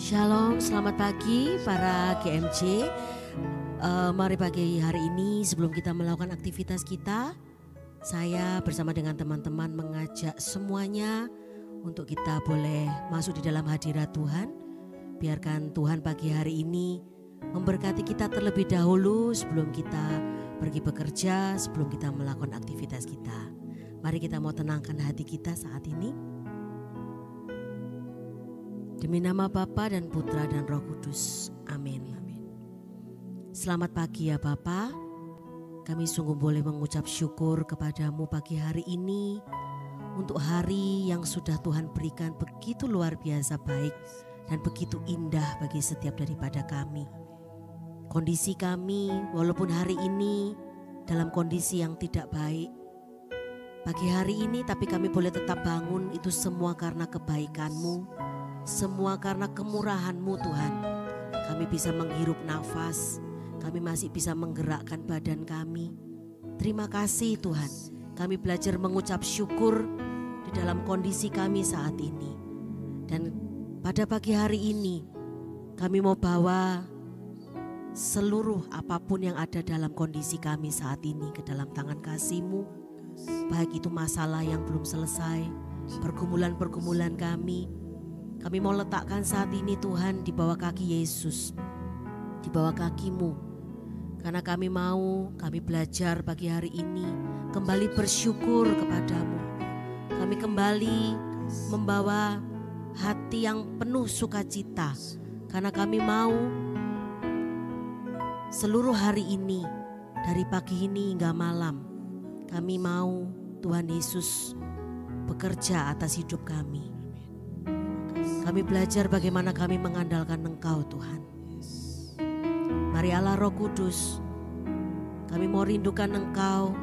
Shalom, selamat pagi para GMJ. Mari pagi hari ini sebelum kita melakukan aktivitas kita, saya bersama dengan teman-teman mengajak semuanya untuk kita boleh masuk di dalam hadirat Tuhan. Biarkan Tuhan pagi hari ini memberkati kita terlebih dahulu sebelum kita pergi bekerja, sebelum kita melakukan aktivitas kita. Mari kita mau tenangkan hati kita saat ini. Demi nama Bapa dan Putra dan Roh Kudus. Amin. Selamat pagi ya Bapa. Kami sungguh boleh mengucap syukur kepadamu pagi hari ini. Untuk hari yang sudah Tuhan berikan begitu luar biasa baik dan begitu indah bagi setiap daripada kami. Kondisi kami walaupun hari ini dalam kondisi yang tidak baik. Pagi hari ini tapi kami boleh tetap bangun, itu semua karena kebaikan-Mu. Semua karena kemurahan-Mu Tuhan. Kami bisa menghirup nafas, kami masih bisa menggerakkan badan kami. Terima kasih Tuhan. Kami belajar mengucap syukur di dalam kondisi kami saat ini. Dan pada pagi hari ini kami mau bawa seluruh apapun yang ada dalam kondisi kami saat ini ke dalam tangan kasih-Mu. Baik itu masalah yang belum selesai, pergumulan-pergumulan kami. Kami mau letakkan saat ini Tuhan di bawah kaki Yesus, di bawah kaki-Mu. Karena kami belajar pagi hari ini kembali bersyukur kepadamu. Kami kembali membawa hati yang penuh sukacita. Karena kami mau seluruh hari ini, dari pagi ini hingga malam, kami mau Tuhan Yesus bekerja atas hidup kami. Kami belajar bagaimana kami mengandalkan Engkau Tuhan. Mari Allah Roh Kudus, kami mau rindukan Engkau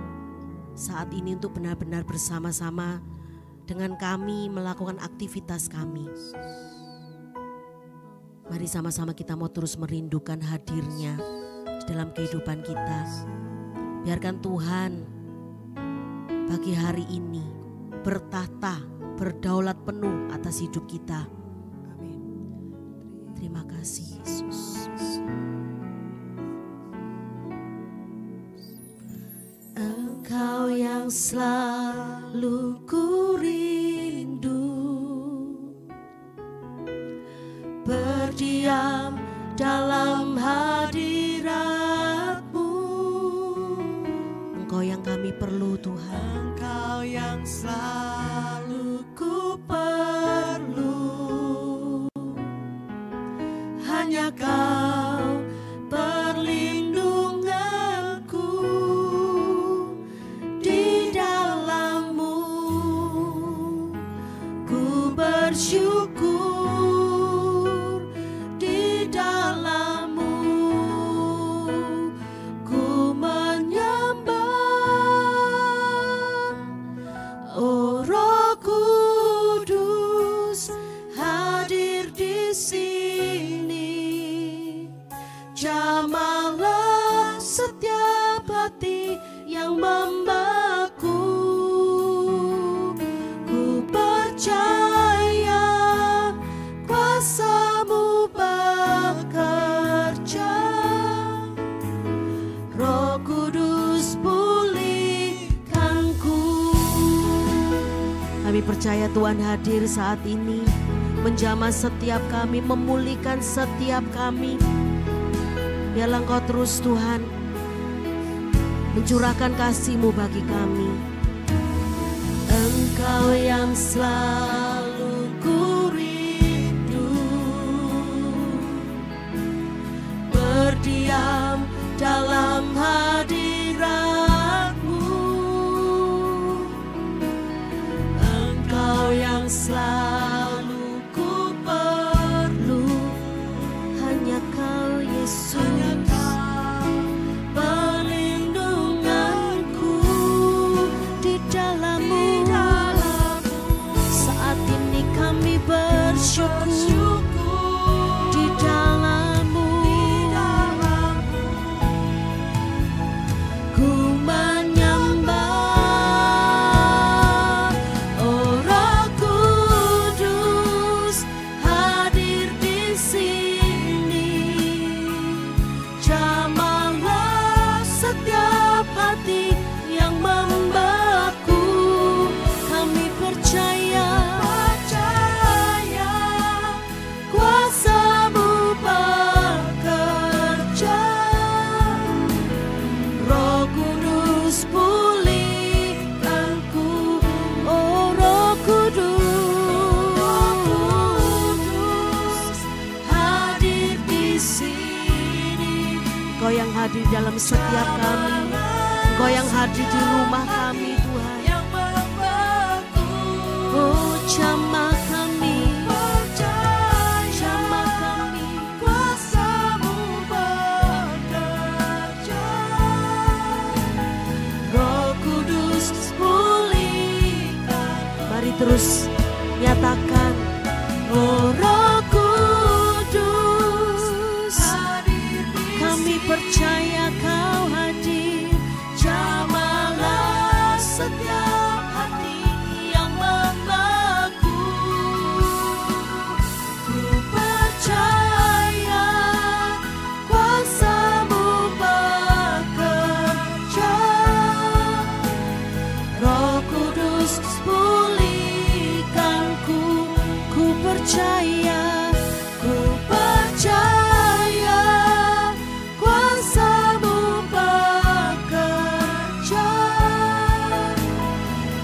saat ini untuk benar-benar bersama-sama dengan kami melakukan aktivitas kami. Mari sama-sama kita mau terus merindukan hadir-Nya di dalam kehidupan kita. Biarkan Tuhan pagi hari ini bertahta, berdaulat penuh atas hidup kita. Amin. Terima kasih Yesus. Engkau yang selalu ku rindu, berdiam dalam hadirat-Mu. Engkau yang kami perlu Tuhan. Engkau yang selalu ku perlu, hanya Kau perlindunganku, di dalam-Mu ku bersyukur, di dalam-Mu ku menyembah. Oh Roh Kudus hadir di sini, jamahlah setiap hati yang membeku. Ku percaya kuasa-Mu bekerja. Roh Kudus pulihkanku. Kami percaya Tuhan hadir saat ini, menjamah setiap kami, memulihkan setiap kami. Biarlah Engkau terus Tuhan mencurahkan kasih-Mu bagi kami. Engkau yang selalu ku rindu, berdiam dalam hadirat-Mu. Engkau yang selalu ku perlu, hanya Kau Yesus. Perlindunganku di dalam-Mu. Saat ini kami bersyukur di dalam-Mu. dalam setiap kami. Engkau yang hadir di rumah kami Tuhan. Oh jamah kami, jamah kami, kuasa-Mu bekerja. Roh Kudus pulihkan. Mari terus nyatakan, oh Roh Kudus, kami percaya Kau hadir. Jamahlah setiap hati yang membeku. Ku percaya kuasa-Mu bekerja. Roh Kudus pulihkanku. Ku percaya, ku percaya kuasa-Mu bekerja.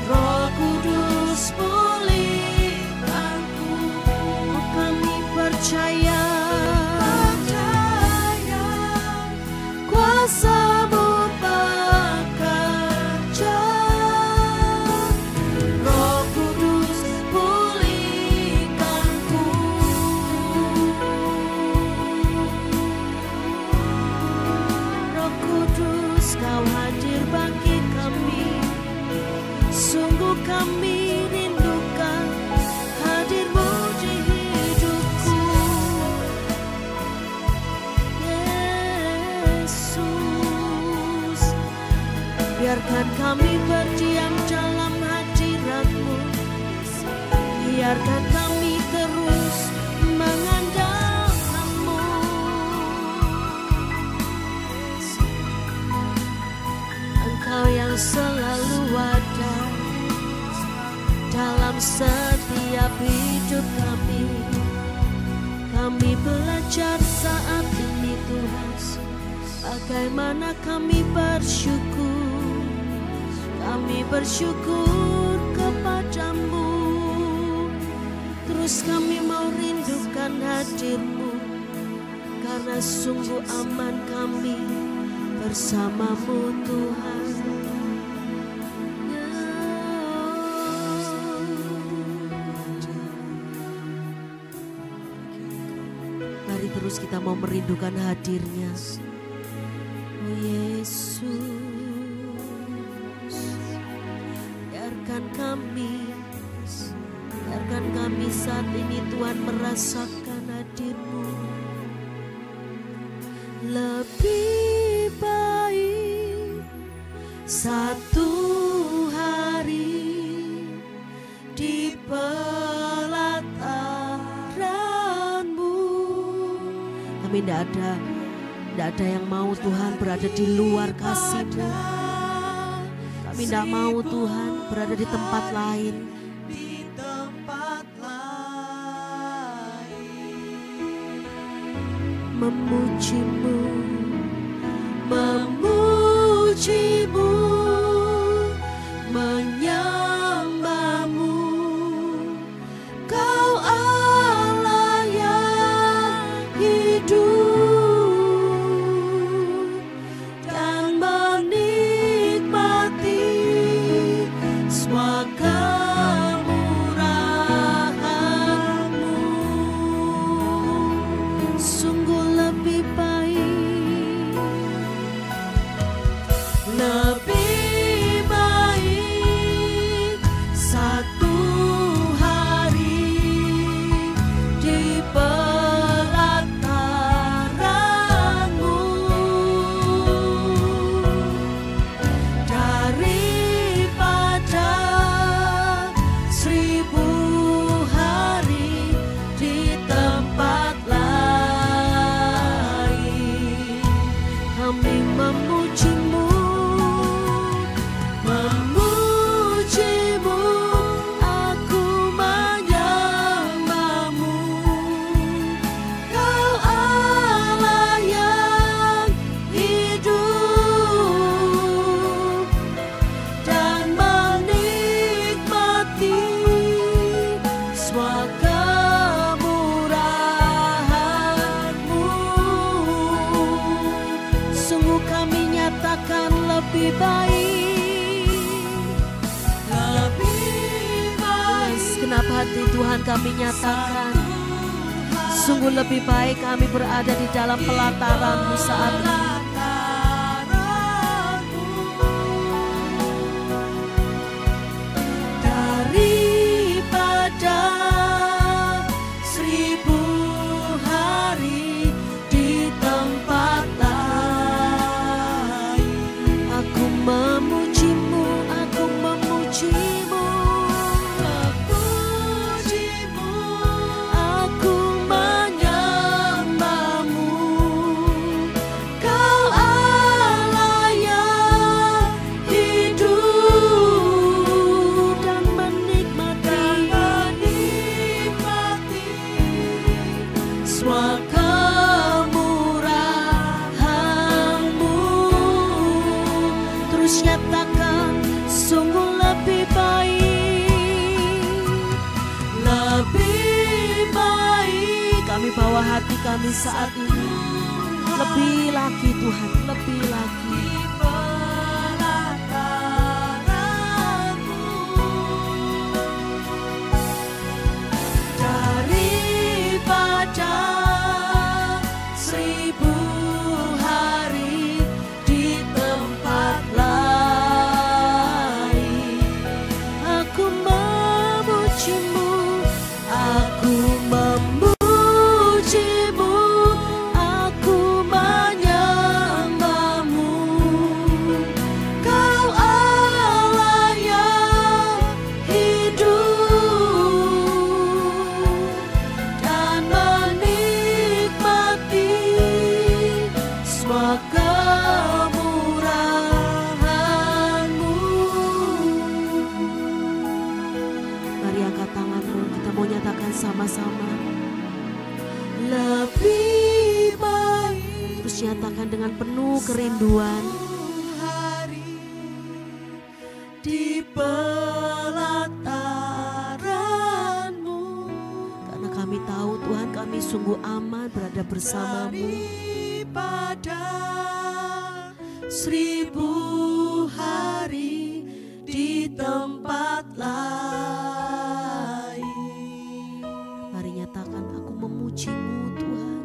Roh Kudus pulihkanku. Oh, kami percaya, percaya kuasa-Mu bekerja. Roh Kudus pulihkanku. Roh Kudus, Kau hadir bagi kami. Sungguh kami rindukan hadir-Mu di hidupku. Yesus, biarkan kami berdiam dalam hadirat-Mu. Biarkan kami terus mengandalkan-Mu. Engkau yang selalu ada dalam setiap hidup kami. Kami belajar saat ini Tuhan, bagaimana kami bersyukur. Kami bersyukur kepada-Mu. Terus kami mau rindukan hadir-Mu, karena sungguh aman kami bersama-Mu Tuhan. Mari terus kita mau merindukan hadir-Nya. Oh Yesus, biarkan kami saat ini Tuhan merasakan hadir-Mu. Lebih baik satu hari di pelataran-Mu. Kami tidak ada yang mau Tuhan berada di luar kasih-Mu. Kami tidak mau Tuhan berada di tempat lain. Memuji-Mu, memuji-Mu, menyembah-Mu. Kau Allah yang hidup dan menikmati semua kemurahan-Mu. Sungguh lebih baik, lebih baik satu hari di pelataran-Mu daripada 1000 hari di tempat lain. Kami memuji-Mu, memuji-Mu, aku menyembah-Mu. Kau Allah yang hidup dan menikmati semua kemurahan-Mu. Sungguh kami nyatakan lebih baik. Segenap hati Tuhan kami nyatakan, sungguh lebih baik kami berada di dalam pelataran-Mu saat ini. Daripada 1000 hari di tempat lain, aku memuji-Mu, aku memuji-Mu, aku menyembah-Mu. Kau Allah yang hidup dan menikmati semua kemurahan-Mu. Terus nyatakan, sungguh lebih baik, lebih baik. Kami bawa hati kami saat ini, lebih lagi Tuhan, lebih lagi. Daripada 1000 hari di tempat lain, aku memuji-Mu, aku memuji-Mu, aku menyembah-Mu. Kau Allah yang hidup dan menikmati semua kemurahan-Mu. Mari angkat tanganmu, kita mau nyatakan sama-sama, lebih baik. Terus nyatakan dengan penuh kerinduan, di pelataran-Mu. Karena kami tahu Tuhan, kami sungguh aman berada bersama-Mu. Daripada 1000 hari di tempat lain. Mari nyatakan, aku memuji-Mu Tuhan,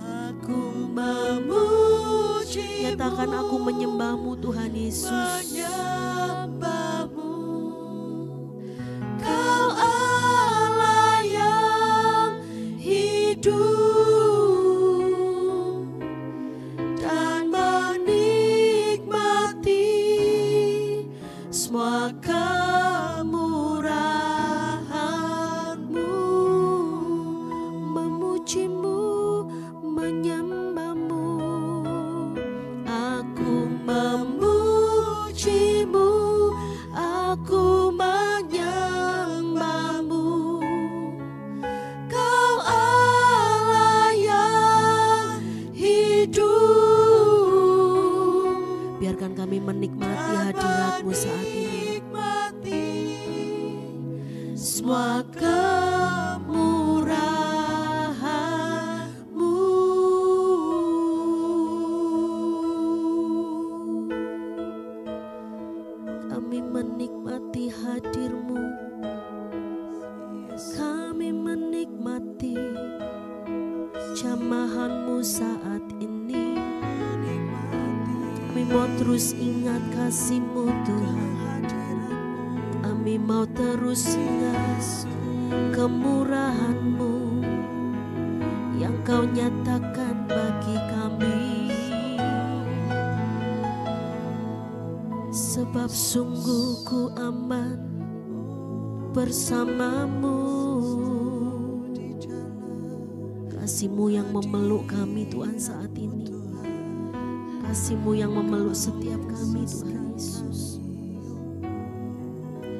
aku memuji-Mu. Nyatakan, aku menyembah-Mu Tuhan Yesus, menyembah-Mu. Kau Allah yang hidup dan menikmati semua kemurahan-Mu. Memuji-Mu, menyembah-Mu, aku memuji-Mu, aku menyembah-Mu. Kau Allah yang hidup. Biarkan kami menikmati hadirat-Mu saat ini. Semua kemurahan-Mu. Kami menikmati hadir-Mu, kami menikmati jamahan-Mu saat ini. Kami mau terus ingat kasih-Mu Tuhan, kami mau terus ingat kemurahan-Mu yang Kau nyatakan bagi kami. Sebab sungguh ku aman bersama-Mu. Kasih-Mu yang memeluk kami Tuhan saat ini, kasih-Mu yang memeluk setiap kami Tuhan Yesus.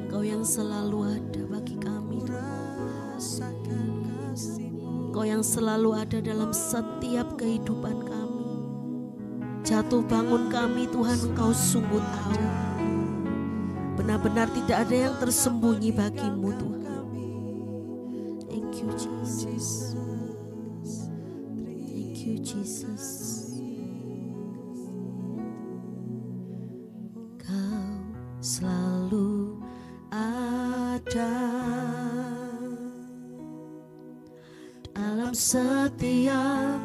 Kau yang selalu ada bagi kami Tuhan. Kau yang selalu ada dalam setiap kehidupan kami. Jatuh bangun kami Tuhan, Engkau sungguh tahu. Benar-benar tidak ada yang tersembunyi bagi-Mu Tuhan. Thank you Jesus. Thank you Jesus. selalu ada dalam setiap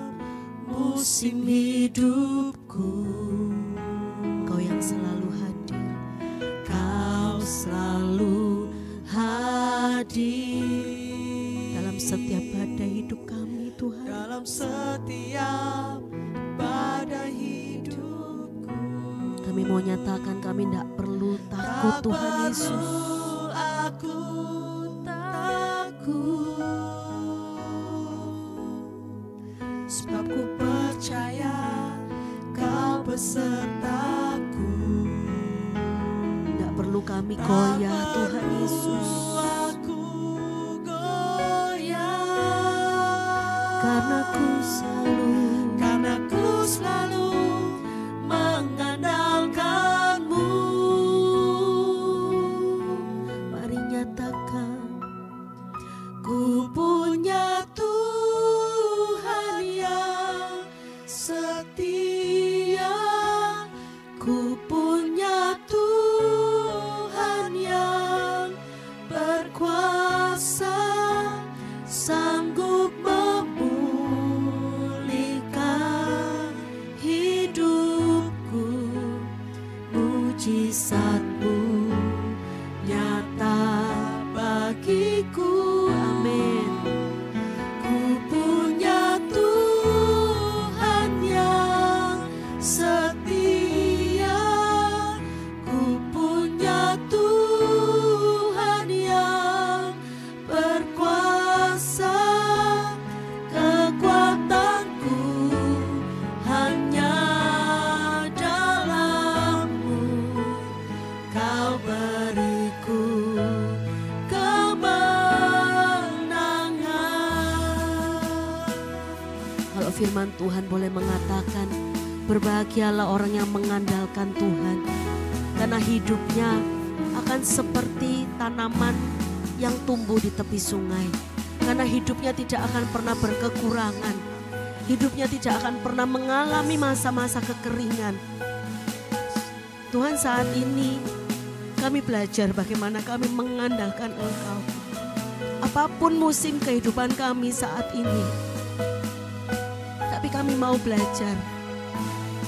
musim hidupku. Kau yang selalu hadir, Kau selalu hadir dalam setiap badai hidup kami Tuhan. Dalam setiap badai hidupku, Kami mau nyatakan kami tidak perlu takut Tuhan Yesus. aku takut, sebab ku percaya Kau besertaku. Tidak perlu kami goyah Tuhan Yesus, Aku goyah, karena ku selalu mengandalkan-Mu. Mari nyatakan, Ku punya Tuhan yang setia, ku punya Tuhan yang berkuasa, sanggup memulihkan hidupku. Mujizat-Mu nyata bagiku. amin. Ku punya Tuhan yang setia, ku punya Tuhan yang berkuasa, kekuatanku hanya dalam-Mu. Kau beriku Kalau firman Tuhan boleh mengatakan, berbahagialah orang yang mengandalkan Tuhan, karena hidupnya akan seperti tanaman yang tumbuh di tepi sungai. Karena hidupnya tidak akan pernah berkekurangan, hidupnya tidak akan pernah mengalami masa-masa kekeringan. Tuhan, saat ini kami belajar bagaimana kami mengandalkan Engkau. Apapun musim kehidupan kami saat ini, tapi kami mau belajar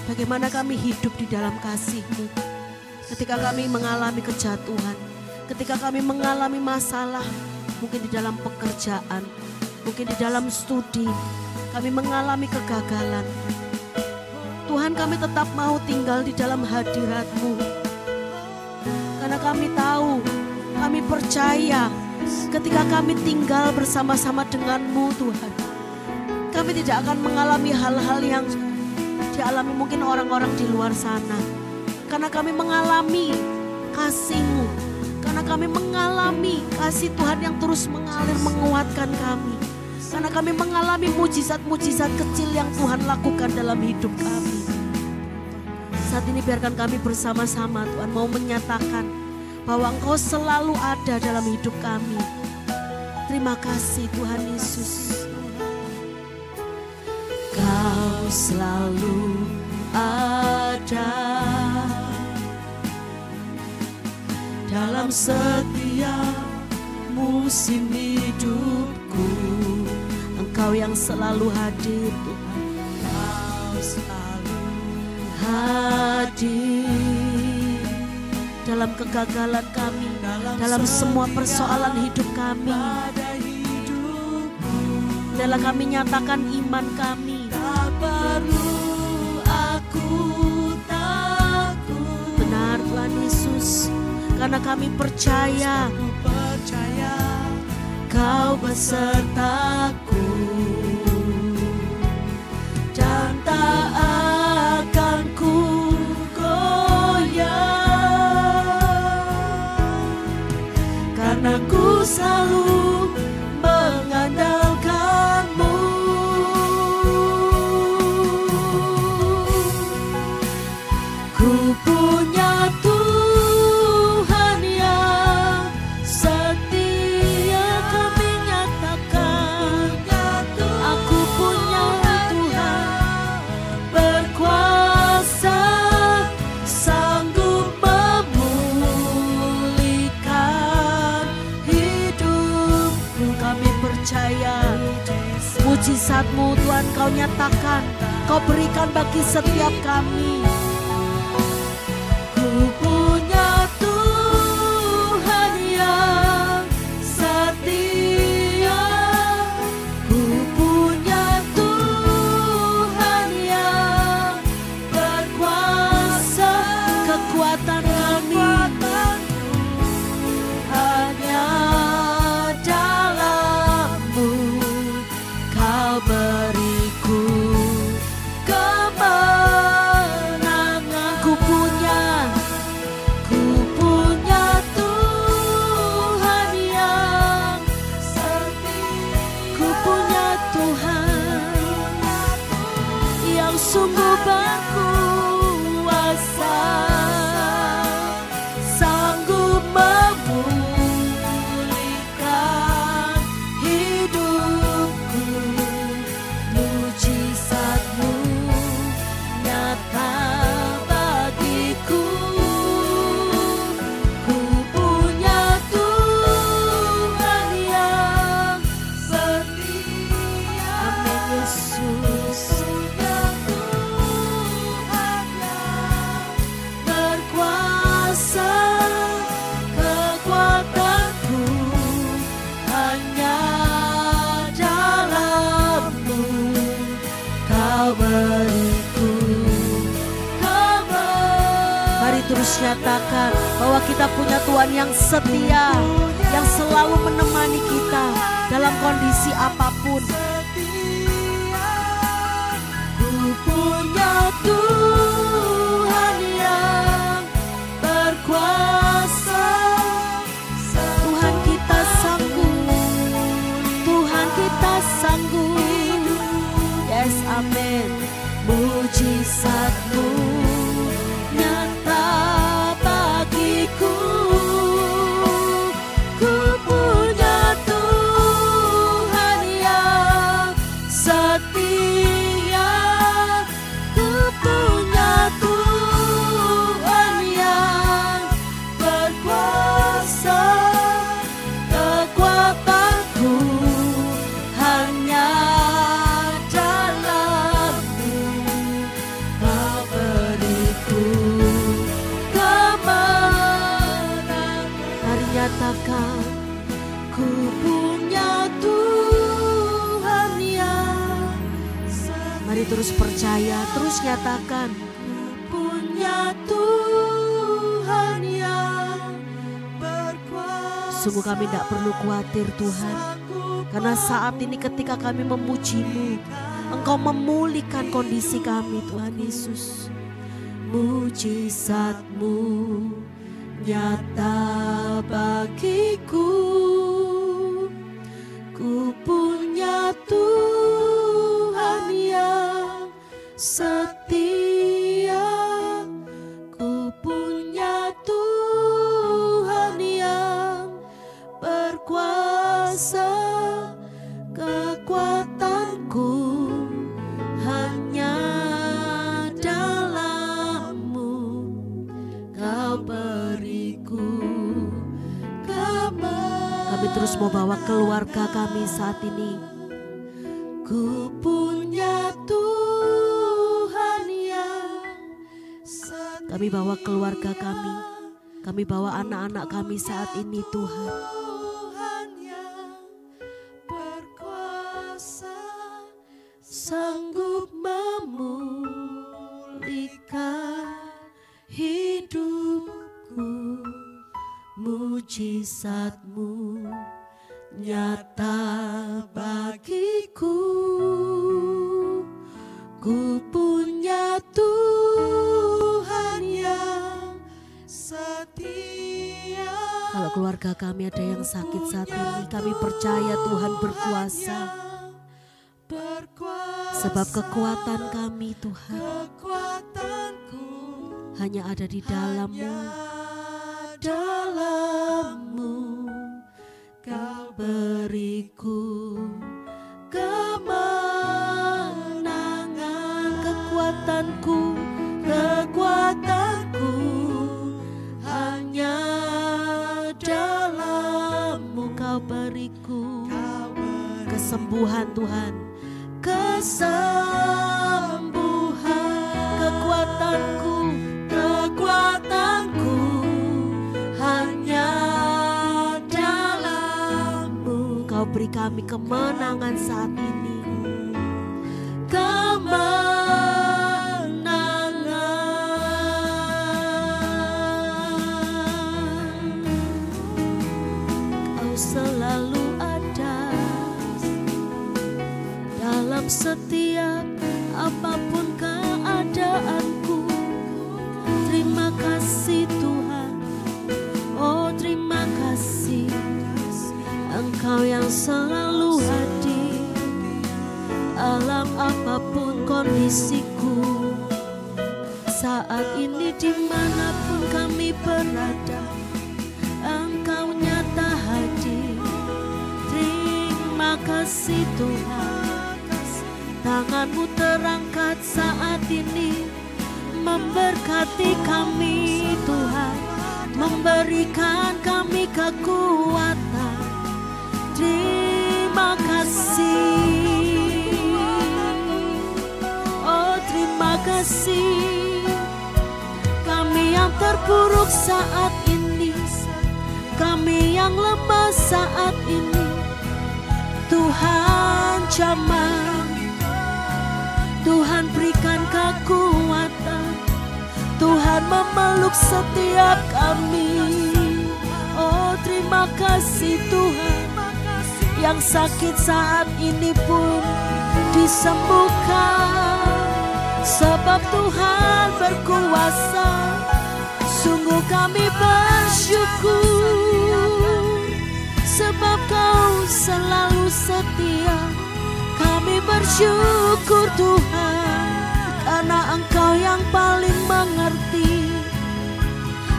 bagaimana kami hidup di dalam kasih-Mu. Ketika kami mengalami kejatuhan, ketika kami mengalami masalah, mungkin di dalam pekerjaan, mungkin di dalam studi, kami mengalami kegagalan. Tuhan, kami tetap mau tinggal di dalam hadirat-Mu. Karena kami tahu, kami percaya ketika kami tinggal bersama-sama dengan-Mu Tuhan, kami tidak akan mengalami hal-hal yang dialami mungkin orang-orang di luar sana. Karena kami mengalami kasih-Mu, karena kami mengalami kasih Tuhan yang terus mengalir menguatkan kami. Karena kami mengalami mujizat-mujizat kecil yang Tuhan lakukan dalam hidup kami. Saat ini biarkan kami bersama-sama Tuhan mau menyatakan bahwa Engkau selalu ada dalam hidup kami. Terima kasih Tuhan Yesus. Kau selalu ada dalam setiap musim hidupku. Engkau yang selalu hadir Tuhan. Kau selalu Hadir dalam kegagalan kami, dalam semua persoalan hidup kami. pada hidupku. Dalam kami nyatakan iman kami. Tak perlu aku takut, Benar Tuhan Yesus, karena kami percaya ku percaya Kau besertaku, dan tak akan ku goyah, karena ku selalu mengandalkan-Mu. Ku punya Tuhan yang setia, kami nyatakan. Aku punya Tuhan berkuasa, sanggup memulihkan Kau nyatakan, Kau berikan bagi setiap kami. Ku punya Tuhan yang setia, ku punya Tuhan yang berkuasa. Kekuatan kami hanya dalam-Mu, Kau beriku kemenangan. ku punya Tuhan yang setia, ku punya Tuhan yang sungguh berkuasa, sanggup memulihkan hidupku. Mujizat-Mu nyata bagiku. Ku punya Tuhan yang setia. Amin Yesus. Punya Tuhan yang berkuasa, kekuatanku hanya dalam-Mu, Kau beriku kemenangan. Mari terus nyatakan bahwa kita punya Tuhan yang setia, yang selalu menemani kita dalam kondisi apapun. Ku punya Tuhan yang berkuasa, Tuhan kita sanggup, Tuhan kita sanggup. Yes, amin. mujizat-Mu nyata bagiku. Ku punya Tuhan yang setia, ku punya Tuhan yang berkuasa, kekuatanku hanya dalam-Mu, Kau beriku kemenangan. Mari nyatakan, Ku punya Tuhan yang setia. mari terus percaya, terus nyatakan. Punya Tuhan yang berkuasa. Sungguh kami tidak perlu khawatir Tuhan, karena saat ini ketika kami memuji-Mu, Engkau memulihkan kondisi kami Tuhan Yesus. Mujizat-Mu nyata bagiku. Ku punya Tuhan yang setia, ku punya Tuhan yang berkuasa, kekuatanku hanya dalam-Mu, Kau beriku kemenangan. Kami terus mau bawa keluarga kami saat ini. Ku punya Tuhan yang setia. Kami bawa keluarga kami bawa anak-anak kami saat ini Tuhan. Tuhan yang berkuasa, sanggup memulihkan hidupku. Mujizat-Mu nyata bagiku. Ku punya Tuhan yang setia. Kalau keluarga kami ada yang sakit saat ini, kami percaya Tuhan berkuasa. Sebab kekuatan kami Tuhan Kekuatanku hanya ada di dalam-Mu. dalam-Mu, Kau beriku kemenangan. Kekuatanku hanya dalam-Mu, Kau beriku Kesembuhan Tuhan, kesembuhan. kami kemenangan saat ini. Kau selalu ada dalam setiap apapun keadaanku. Terima kasih Tuhan, oh terima kasih, Engkau yang selalu hadir dalam apapun kondisiku. Saat ini dimanapun kami berada, Engkau nyata hadir. Terima kasih Tuhan, tangan-Mu terangkat saat ini, memberkati kami Tuhan, memberikan kami kekuatan. Terima kasih, oh terima kasih. Kami yang terpuruk saat ini, kami yang lemah saat ini, Tuhan jamah, Tuhan berikan kekuatan, Tuhan memeluk setiap kami. Oh terima kasih Tuhan, yang sakit saat ini pun disembuhkan, sebab Tuhan berkuasa. Sungguh kami bersyukur, sebab Kau selalu setia. Kami bersyukur Tuhan, karena Engkau yang paling mengerti.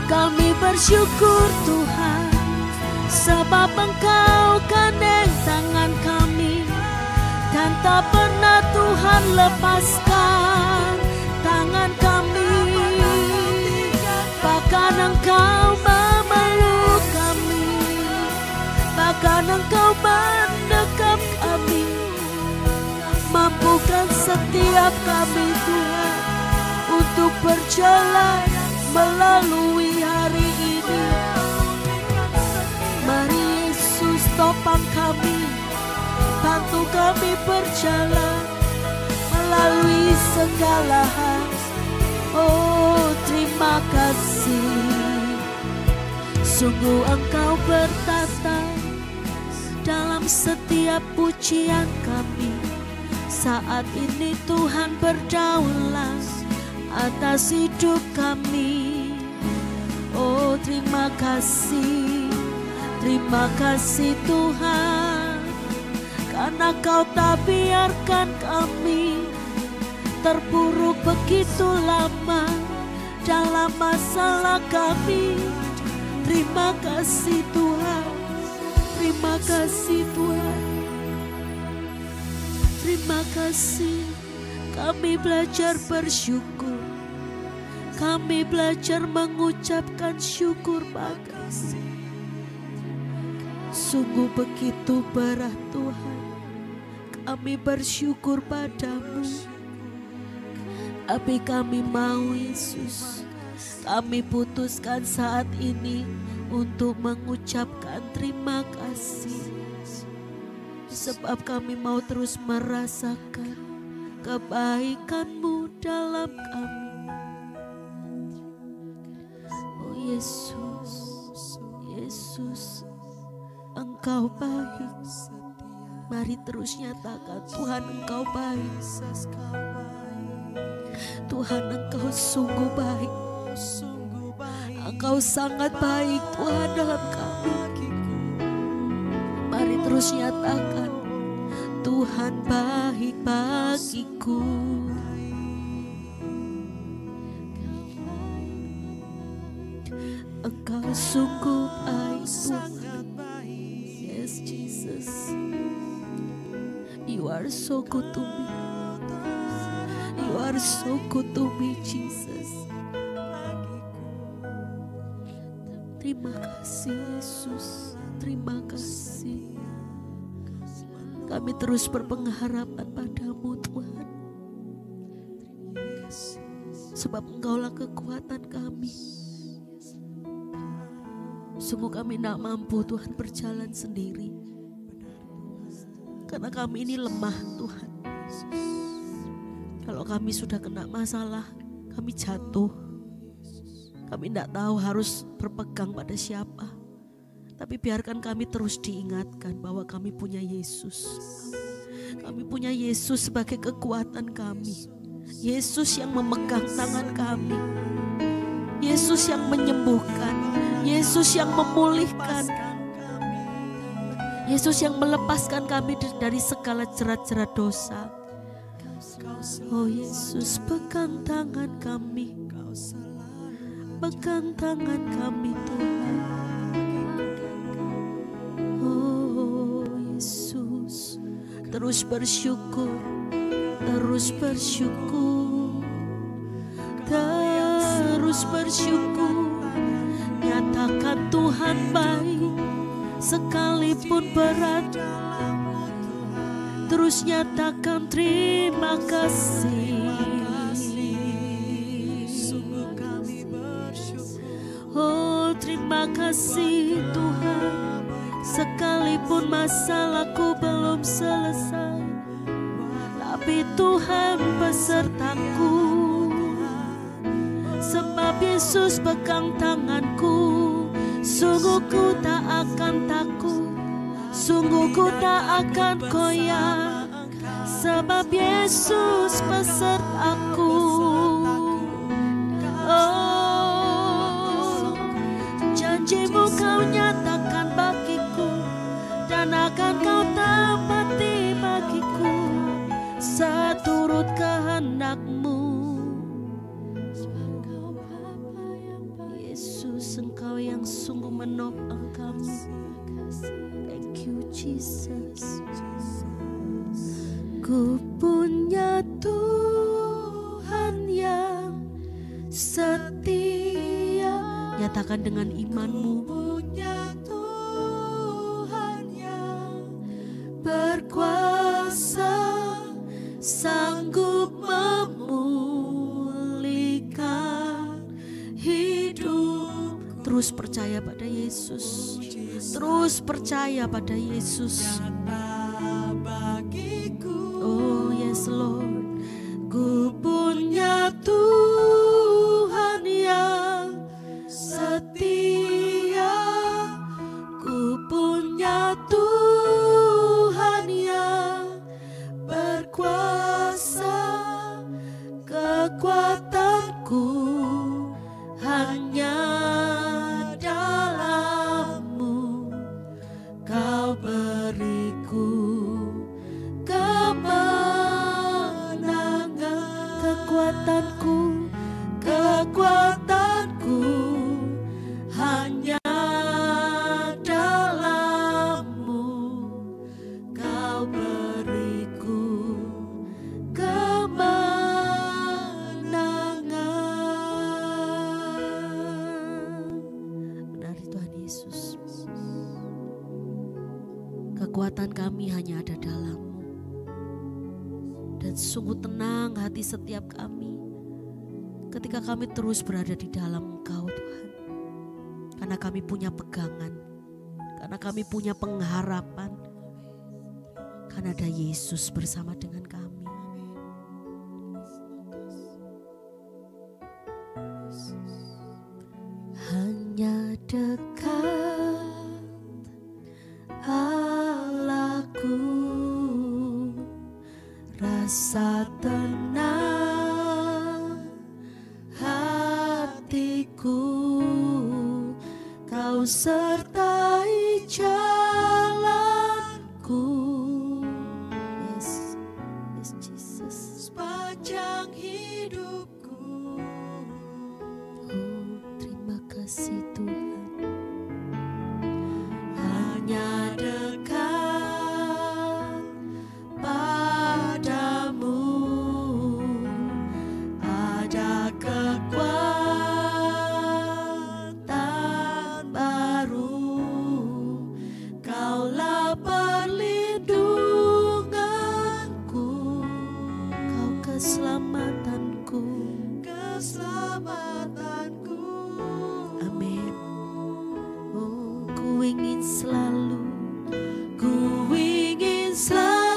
Kami bersyukur Tuhan, sebab Engkau gandeng tangan kami, dan tak pernah Tuhan lepaskan tangan kami. Bahkan Engkau memeluk kami, bahkan Engkau mendekap kami. Mampukan setiap kami Tuhan untuk berjalan melalui hari ini. Mari Yesus topang kami, bantu kami berjalan melalui segala hal. Oh terima kasih, sungguh Engkau bertata dalam setiap pujian kami. Saat ini Tuhan berdaulat atas hidup kami. Oh terima kasih Tuhan, karena Kau tak biarkan kami terpuruk begitu lama dalam masalah kami. Terima kasih Tuhan, terima kasih Tuhan, terima kasih. Kami belajar bersyukur, kami belajar mengucapkan syukur makasih. Sungguh begitu berat Tuhan, kami bersyukur padamu. Tapi kami mau Yesus, kami putuskan saat ini untuk mengucapkan terima kasih. Sebab kami mau terus merasakan kebaikan-Mu dalam kami. Oh Yesus, Yesus, Engkau baik. Mari terus nyatakan, Tuhan Engkau baik. Tuhan Engkau sungguh baik. Engkau sangat baik Tuhan dalam kami. Mari terus nyatakan, Tuhan baik bagiku. Engkau sungguh baik Tuhan. Yes Jesus, You are so good to me. You are so good to me Jesus. Terima kasih Yesus, terima kasih. Kami terus berpengharapan padamu Tuhan, sebab Engkaulah kekuatan kami. Sungguh kami tidak mampu Tuhan berjalan sendiri. Karena kami ini lemah Tuhan. Kalau kami sudah kena masalah, kami jatuh. Kami tidak tahu harus berpegang pada siapa. Tapi biarkan kami terus diingatkan bahwa kami punya Yesus. Kami punya Yesus sebagai kekuatan kami. Yesus yang memegang tangan kami. Yesus yang menyembuhkan. Yesus yang memulihkan. Yesus yang melepaskan kami dari segala jerat-jerat dosa. Oh Yesus, pegang tangan kami. Pegang tangan kami Tuhan. Oh Yesus, terus bersyukur. Terus bersyukur. Terus bersyukur. Nyatakan Tuhan baik sekalipun berat. Terus nyatakan terima kasih. Oh terima kasih Tuhan. Sekalipun masalahku belum selesai, tapi Tuhan besertaku. Sebab Yesus pegang tanganku. Sungguh ku tak akan takut. Sungguh ku tak akan goyah. Sebab Yesus besertaku. Oh, janjimu kau nyatakan bagiku, dan akan kau tepati bagiku seturut kehendak-Mu. Yesus, Engkau yang sungguh menopang kami. Thank you Jesus. Ku punya Tuhan yang setia. Nyatakan dengan imanmu. Punya Tuhan yang berkuasa, sanggup memulihkan hidup. Terus percaya pada Yesus. Terus percaya pada Yesus. Oh yes Lord. Ku punya Tuhan yang setia. Ku punya Tuhan yang berkuasa. Kekuatanku hanya dalam-Mu. Kau beriku kemenangan. Kekuatanku, kekuatanku hanya dalam-Mu. Kau beriku kemenangan. Benar Tuhan Yesus. Kekuatan kami hanya ada dalam-Mu. Dan sungguh tenang hati setiap kami ketika kami terus berada di dalam Engkau Tuhan. Karena kami punya pegangan, karena kami punya pengharapan, karena ada Yesus bersama dengan kami. Hanya dekat Allahku, rasa tenang hatiku. Kau sertai jalanku. Yes, yes Jesus. Sepanjang hidupku. Oh, terima kasih Tuhan. Hanya dekat padamu ada kekuatan baru. Kaulah perlindunganku, Kau keselamatanku. Keselamatanku. Amin. Oh, ku ingin selalu, ku ingin selalu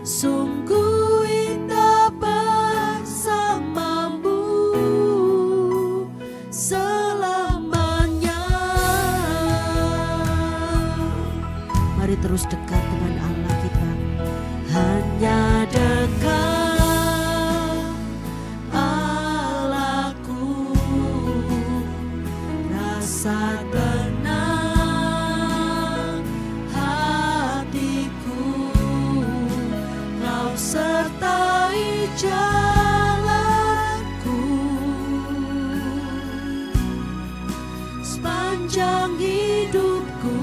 Sungguh indah bersamamu selamanya. Mari terus dekat dengan Allah kita. Hanya dekat Allahku, rasa tenang hatiku, Kau sertai jalanku sepanjang hidupku.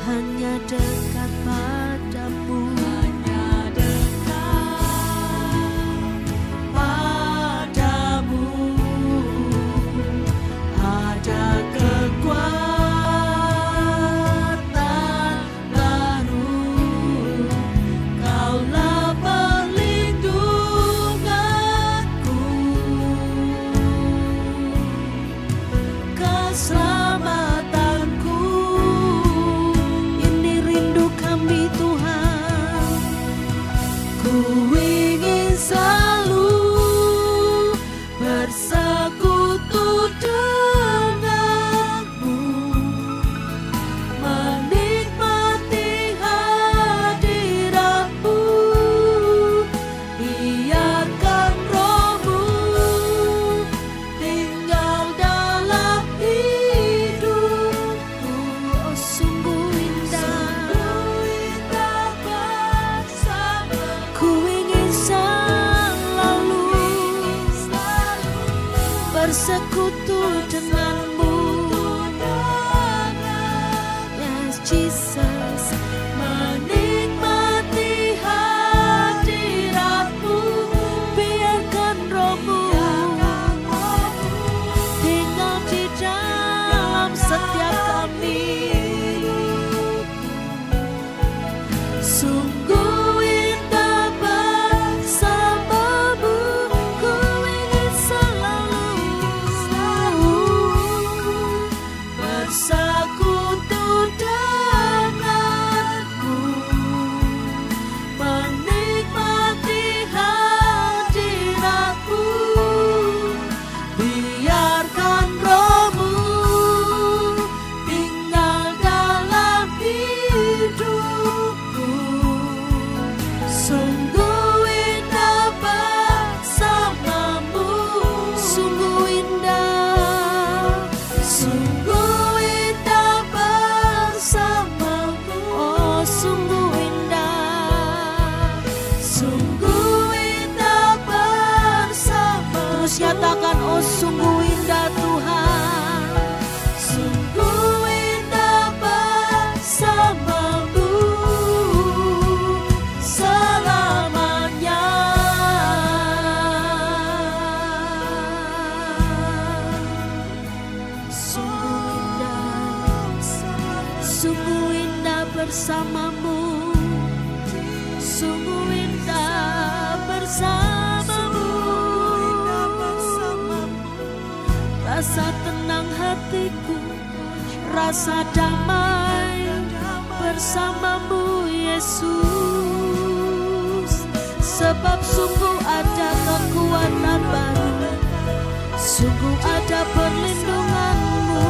Hanya dekat padamu, hanya dekat padamu, ada kekuatan baru. Kaulah perlindunganku, keselamatanku. Ini rindu kami Tuhan, ku ingin selalu bersekutu denganmu, menikmati hadiratmu. Biarkan Roh-Mu tinggal dalam hidupku. Oh, sungguh indah bersama. Ku ingin selalu bersekutu denganmu. Yes, Jesus. Menikmati hadiratmu. Biarkan Roh-Mu tinggal di dalam setiap kami. Sungguh indah bersamamu, ku ingin selalu bersekutu denganmu, menikmati hadiratmu. Biarkan Roh-Mu tinggal dalam hidupku. Sungguh indah bersamamu, sungguh indah, sungguh indah bersamamu. Oh, sungguh indah, sungguh indah bersamamu. Terus nyatakan, oh sungguh indah Tuhan, sungguh indah bersamamu selamanya. Sungguh indah bersamamu, sungguh indah bersamamu. Rasa tenang hatiku, rasa damai bersamamu Yesus. Sebab sungguh ada kekuatan baru, sungguh ada perlindunganmu,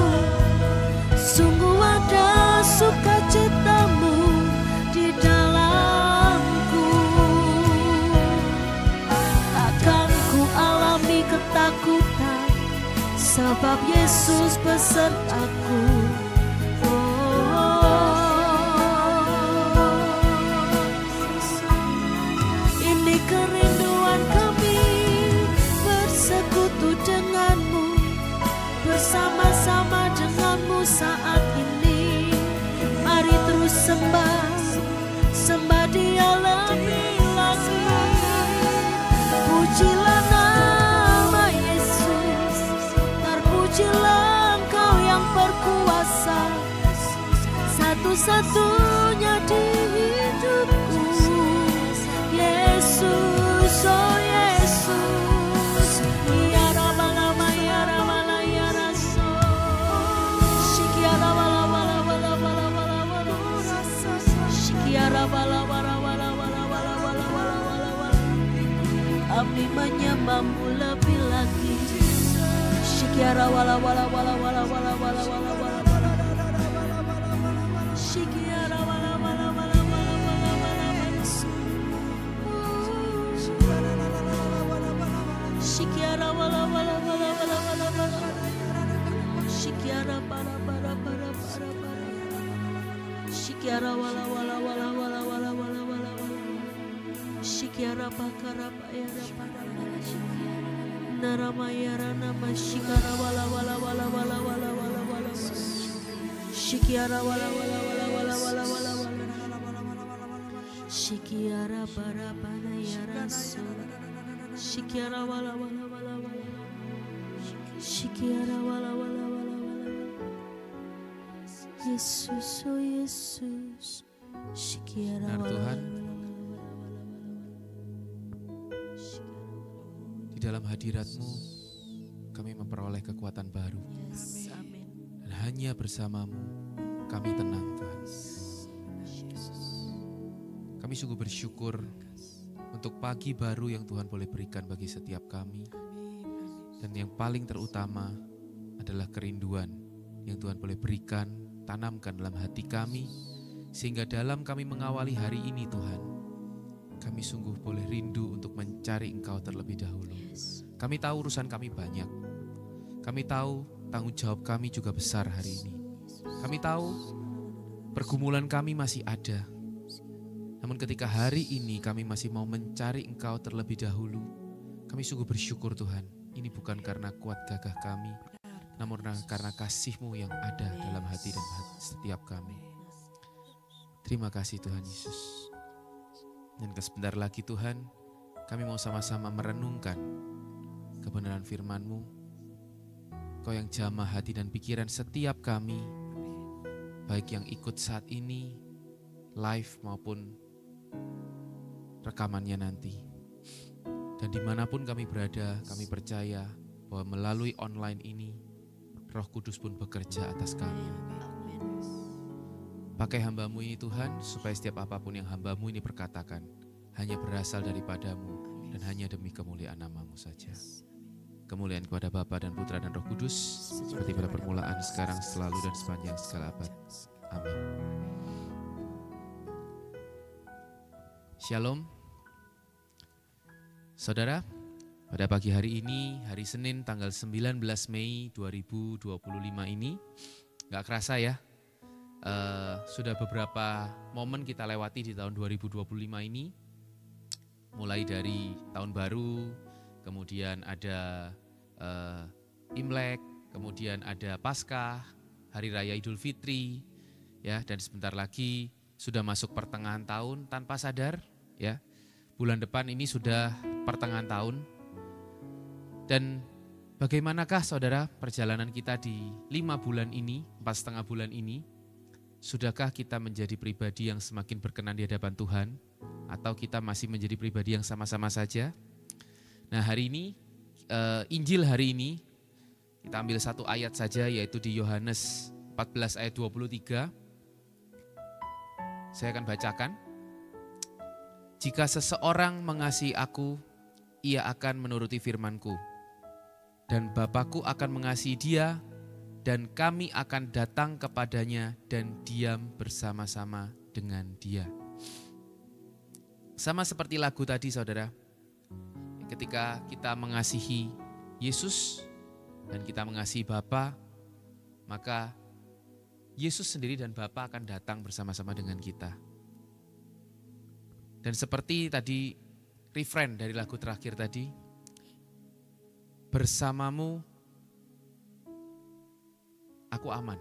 sungguh ada sukacitamu di dalamku. Takkan ku alami ketakutan, sebab Yesus besertaku. Ini kerinduan kami, bersekutu denganmu, bersama-sama denganmu saat ini. Mari terus sembah, sembah Dia lebih lagi. Pujilah nama Yesus, terpujilah Engkau yang berkuasa, satu-satunya di hidupku. Yesus, oh Yesus, ya Rabbana ya Rabbana ya Rasul, Shiki ya Rabbana Kami menyembahmu lebih lagi. Shikiara wala wala wala wala wala wala wala wala. Shikiara wala wala wala wala wala wala. Shikiara wala wala wala wala wala wala. Shikiara para para para para para. Shikiara wala wala wala wala wala wala wala wala. Shikiara pakara payara para para shikiara. Naramayara nama shikara wala wala wala wala wala wala wala. Shikiara wala wala wala wala wala wala wala. Shikiara para para yara so. Shikiara wala wala wala wala. Shikiara wala wala wala wala. Yesus, oh Yesus. Shikiara wala Tuhan, wala. di dalam hadirat-Mu kami memperoleh kekuatan baru. Yes, amin. Dan hanya bersama-Mu kami tenang, Tuhan. Kami sungguh bersyukur untuk pagi baru yang Tuhan boleh berikan bagi setiap kami. Dan yang paling terutama adalah kerinduan yang Tuhan boleh berikan, tanamkan dalam hati kami. Sehingga dalam kami mengawali hari ini, Tuhan, kami sungguh boleh rindu untuk mencari Engkau terlebih dahulu. Kami tahu urusan kami banyak. Kami tahu tanggung jawab kami juga besar hari ini. Kami tahu pergumulan kami masih ada. Namun ketika hari ini kami masih mau mencari Engkau terlebih dahulu, kami sungguh bersyukur, Tuhan. Ini bukan karena kuat gagah kami, namun karena kasih-Mu yang ada dalam hati dan setiap kami. Terima kasih Tuhan Yesus. Dan sebentar lagi Tuhan, kami mau sama-sama merenungkan kebenaran firman-Mu. Kau yang jamah hati dan pikiran setiap kami, baik yang ikut saat ini, live maupun rekamannya nanti. Dan dimanapun kami berada, kami percaya bahwa melalui online ini, Roh Kudus pun bekerja atas kami. Pakai hamba-Mu ini Tuhan, supaya setiap apapun yang hamba-Mu ini perkatakan, hanya berasal daripada-Mu dan hanya demi kemuliaan nama-Mu saja. Kemuliaan kepada Bapa dan Putra dan Roh Kudus, seperti pada permulaan, sekarang, selalu, dan sepanjang segala abad. Amin. Shalom. Saudara, pada pagi hari ini, hari Senin tanggal 19 Mei 2025 ini, gak kerasa ya, sudah beberapa momen kita lewati di tahun 2025 ini. Mulai dari tahun baru, kemudian ada Imlek, kemudian ada Paskah, Hari Raya Idul Fitri, ya, dan sebentar lagi sudah masuk pertengahan tahun tanpa sadar, ya. Bulan depan ini sudah pertengahan tahun. Dan bagaimanakah saudara perjalanan kita di 5 bulan ini, 4,5 bulan ini? Sudahkah kita menjadi pribadi yang semakin berkenan di hadapan Tuhan? Atau kita masih menjadi pribadi yang sama-sama saja? Nah hari ini, Injil hari ini, kita ambil satu ayat saja, yaitu di Yohanes 14 ayat 23. Saya akan bacakan. Jika seseorang mengasihi aku, ia akan menuruti firman-Ku. Dan Bapa-Ku akan mengasihi dia, dan kami akan datang kepadanya dan diam bersama-sama dengan dia. Sama seperti lagu tadi saudara, ketika kita mengasihi Yesus dan kita mengasihi Bapa, maka Yesus sendiri dan Bapa akan datang bersama-sama dengan kita. Dan seperti tadi refrain dari lagu terakhir tadi, bersamamu aku aman.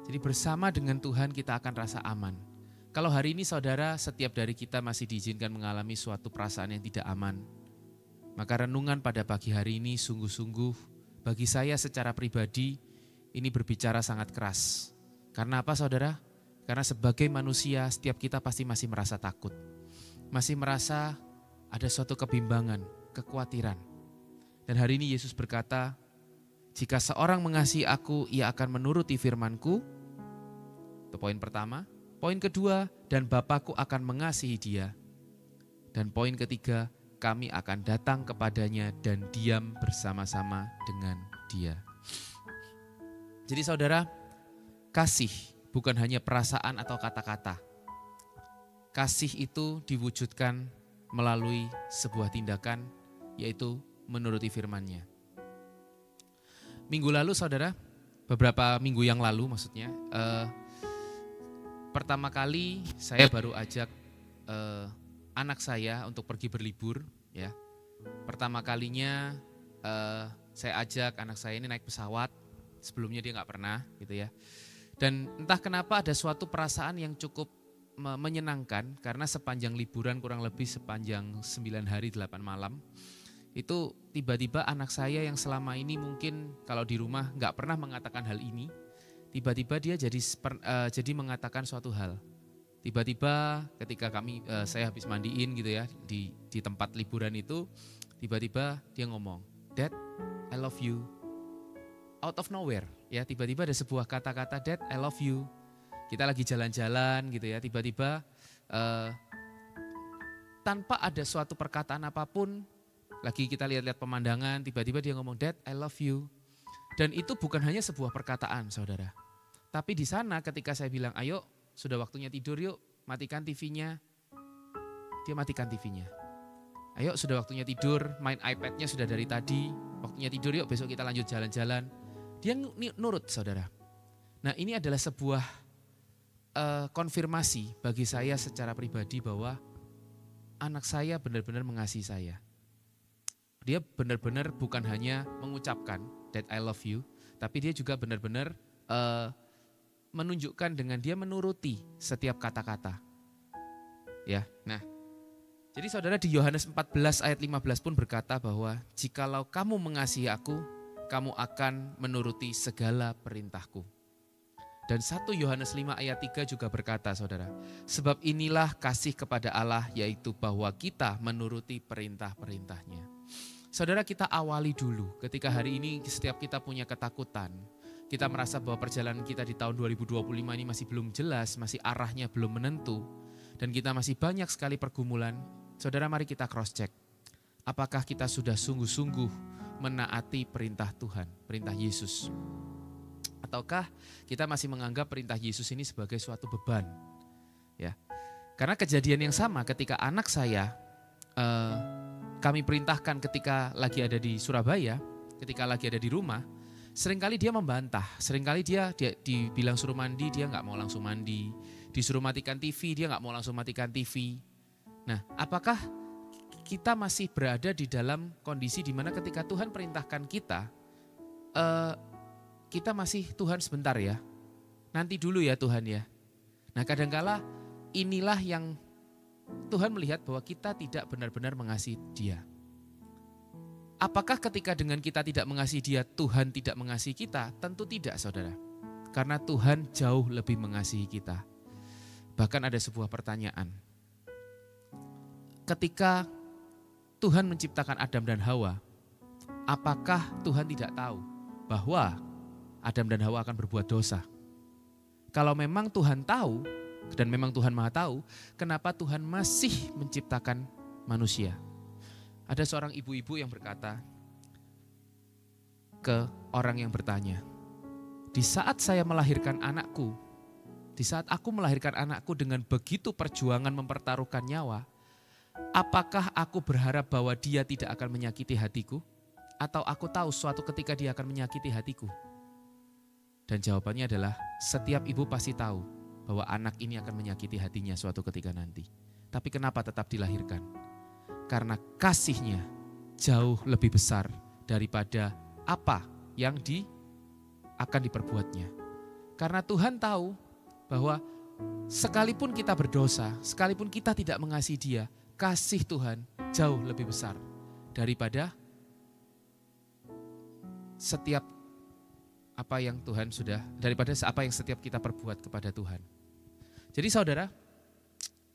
Jadi bersama dengan Tuhan kita akan rasa aman. Kalau hari ini saudara, setiap dari kita masih diizinkan mengalami suatu perasaan yang tidak aman, maka renungan pada pagi hari ini sungguh-sungguh bagi saya secara pribadi ini berbicara sangat keras. Karena apa saudara? Karena sebagai manusia setiap kita pasti masih merasa takut. Masih merasa ada suatu kebimbangan, kekhawatiran. Dan hari ini Yesus berkata, jika seorang mengasihi aku, ia akan menuruti firman-Ku. Itu poin pertama. Poin kedua, dan Bapakku akan mengasihi dia. Dan poin ketiga, kami akan datang kepadanya dan diam bersama-sama dengan dia. Jadi saudara, kasih bukan hanya perasaan atau kata-kata. Kasih itu diwujudkan melalui sebuah tindakan, yaitu menuruti firman-Nya. Minggu lalu saudara, beberapa minggu yang lalu maksudnya, pertama kali saya baru ajak anak saya untuk pergi berlibur, ya. Pertama kalinya saya ajak anak saya ini naik pesawat. Sebelumnya dia nggak pernah, gitu ya. Dan entah kenapa ada suatu perasaan yang cukup menyenangkan karena sepanjang liburan kurang lebih sepanjang 9 hari 8 malam itu tiba-tiba anak saya yang selama ini mungkin kalau di rumah nggak pernah mengatakan hal ini, tiba-tiba dia jadi mengatakan suatu hal. Tiba-tiba ketika saya habis mandiin gitu ya di tempat liburan itu, tiba-tiba dia ngomong, "Dad, I love you." Out of nowhere, ya tiba-tiba ada sebuah kata-kata, "Dad, I love you." Kita lagi jalan-jalan gitu ya, tiba-tiba tanpa ada suatu perkataan apapun, lagi kita lihat-lihat pemandangan, tiba-tiba dia ngomong, "Dad, I love you." Dan itu bukan hanya sebuah perkataan, saudara. Tapi di sana ketika saya bilang, "Ayo, sudah waktunya tidur yuk, matikan TV-nya." Dia matikan TV-nya. "Ayo, sudah waktunya tidur, main iPad-nya sudah dari tadi, waktunya tidur yuk, besok kita lanjut jalan-jalan." Dia nurut, saudara. Nah, ini adalah sebuah konfirmasi bagi saya secara pribadi bahwa anak saya benar-benar mengasihi saya. Dia benar-benar bukan hanya mengucapkan, "Dad, I love you," tapi dia juga benar-benar menunjukkan dengan dia menuruti setiap kata-kata. Ya, nah, jadi saudara di Yohanes 14 ayat 15 pun berkata bahwa jikalau kamu mengasihi aku, kamu akan menuruti segala perintahku. Dan 1 Yohanes 5 ayat 3 juga berkata saudara, sebab inilah kasih kepada Allah yaitu bahwa kita menuruti perintah-perintahnya. Saudara, kita awali dulu ketika hari ini setiap kita punya ketakutan. Kita merasa bahwa perjalanan kita di tahun 2025 ini masih belum jelas, masih arahnya belum menentu. Dan kita masih banyak sekali pergumulan. Saudara, mari kita cross check. Apakah kita sudah sungguh-sungguh menaati perintah Tuhan, perintah Yesus? Ataukah kita masih menganggap perintah Yesus ini sebagai suatu beban? Ya, karena kejadian yang sama ketika anak saya kami perintahkan ketika lagi ada di Surabaya, ketika lagi ada di rumah, seringkali dia membantah, seringkali dia dibilang suruh mandi, dia nggak mau langsung mandi, disuruh matikan TV, dia nggak mau langsung matikan TV. Nah, apakah kita masih berada di dalam kondisi di mana ketika Tuhan perintahkan kita, kita masih, "Tuhan sebentar ya, nanti dulu ya Tuhan ya." Nah, kadangkala inilah yang Tuhan melihat bahwa kita tidak benar-benar mengasihi Dia. Apakah ketika dengan kita tidak mengasihi Dia, Tuhan tidak mengasihi kita? Tentu tidak, saudara. Karena Tuhan jauh lebih mengasihi kita. Bahkan ada sebuah pertanyaan. Ketika Tuhan menciptakan Adam dan Hawa, apakah Tuhan tidak tahu bahwa Adam dan Hawa akan berbuat dosa? Kalau memang Tuhan tahu, dan memang Tuhan Maha Tahu, kenapa Tuhan masih menciptakan manusia? Ada seorang ibu-ibu yang berkata ke orang yang bertanya, "Di saat saya melahirkan anakku, di saat aku melahirkan anakku dengan begitu perjuangan mempertaruhkan nyawa, apakah aku berharap bahwa dia tidak akan menyakiti hatiku? Atau aku tahu suatu ketika dia akan menyakiti hatiku?" Dan jawabannya adalah setiap ibu pasti tahu bahwa anak ini akan menyakiti hatinya suatu ketika nanti. Tapi kenapa tetap dilahirkan? Karena kasihnya jauh lebih besar daripada apa yang akan diperbuatnya. Karena Tuhan tahu bahwa sekalipun kita berdosa, sekalipun kita tidak mengasihi Dia, kasih Tuhan jauh lebih besar daripada setiap apa yang Tuhan daripada apa yang setiap kita perbuat kepada Tuhan. Jadi saudara,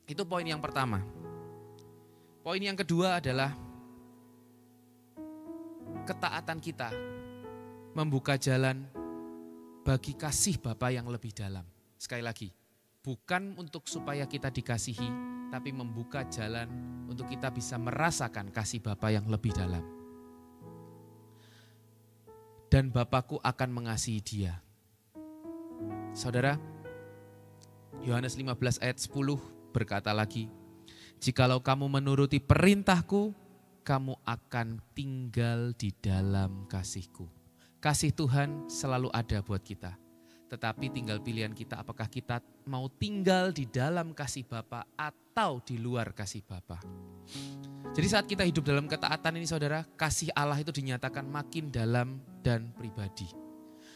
itu poin yang pertama. Poin yang kedua adalah ketaatan kita membuka jalan bagi kasih Bapa yang lebih dalam. Sekali lagi, Bukan untuk supaya kita dikasihi, tapi membuka jalan untuk kita bisa merasakan kasih Bapa yang lebih dalam. Dan Bapakku akan mengasihi dia. Saudara, Yohanes 15 ayat 10 berkata lagi, jikalau kamu menuruti perintahku, kamu akan tinggal di dalam kasihku. Kasih Tuhan selalu ada buat kita. Tetapi tinggal pilihan kita apakah kita mau tinggal di dalam kasih Bapa atau di luar kasih Bapa. Jadi saat kita hidup dalam ketaatan ini saudara, kasih Allah itu dinyatakan makin dalam dan pribadi.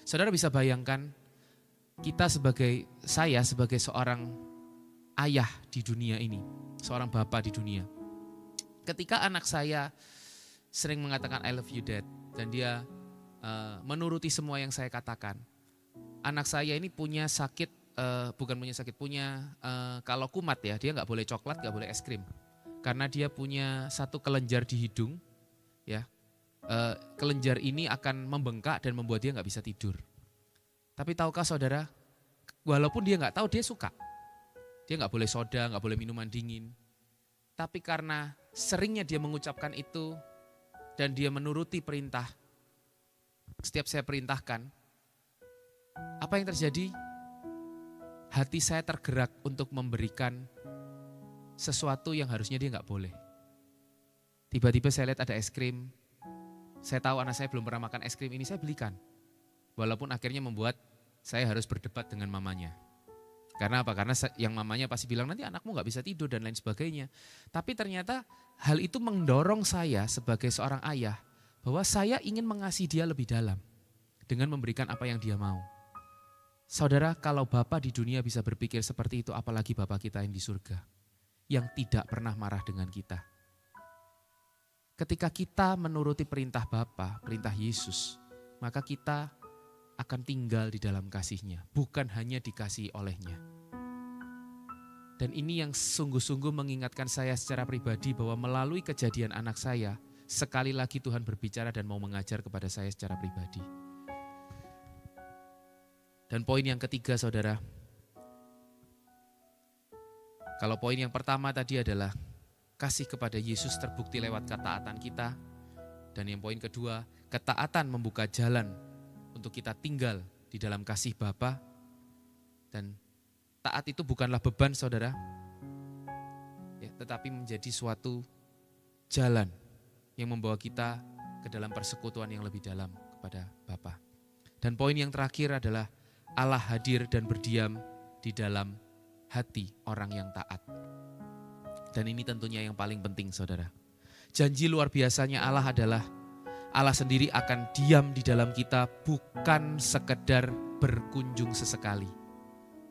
Saudara bisa bayangkan saya sebagai seorang ayah di dunia ini, seorang bapak di dunia. Ketika anak saya sering mengatakan I love you dad dan dia menuruti semua yang saya katakan. Anak saya ini punya sakit, kalau kumat ya, dia nggak boleh coklat, nggak boleh es krim. Karena dia punya satu kelenjar di hidung, ya. Kelenjar ini akan membengkak dan membuat dia nggak bisa tidur. Tapi tahukah saudara, walaupun dia nggak tahu, dia suka. Dia nggak boleh soda, nggak boleh minuman dingin. Tapi karena seringnya dia mengucapkan itu dan dia menuruti perintah, setiap saya perintahkan, apa yang terjadi? Hati saya tergerak untuk memberikan sesuatu yang harusnya dia nggak boleh. Tiba-tiba saya lihat ada es krim, saya tahu anak saya belum pernah makan es krim ini, saya belikan. Walaupun akhirnya membuat saya harus berdebat dengan mamanya. Karena apa? Karena yang mamanya pasti bilang nanti anakmu nggak bisa tidur dan lain sebagainya. Tapi ternyata hal itu mendorong saya sebagai seorang ayah bahwa saya ingin mengasihi dia lebih dalam dengan memberikan apa yang dia mau. Saudara, kalau Bapa di dunia bisa berpikir seperti itu, apalagi Bapa kita yang di surga, yang tidak pernah marah dengan kita. Ketika kita menuruti perintah Bapa, perintah Yesus, maka kita akan tinggal di dalam kasih-Nya, bukan hanya dikasihi oleh-Nya. Dan ini yang sungguh-sungguh mengingatkan saya secara pribadi bahwa melalui kejadian anak saya, sekali lagi Tuhan berbicara dan mau mengajar kepada saya secara pribadi. Dan poin yang ketiga saudara, kalau poin yang pertama tadi adalah kasih kepada Yesus terbukti lewat ketaatan kita. Dan yang poin kedua, ketaatan membuka jalan untuk kita tinggal di dalam kasih Bapa. Dan taat itu bukanlah beban saudara, ya, tetapi menjadi suatu jalan yang membawa kita ke dalam persekutuan yang lebih dalam kepada Bapa. Dan poin yang terakhir adalah Allah hadir dan berdiam di dalam hati orang yang taat. Dan ini tentunya yang paling penting saudara. Janji luar biasanya Allah adalah Allah sendiri akan diam di dalam kita, bukan sekedar berkunjung sesekali.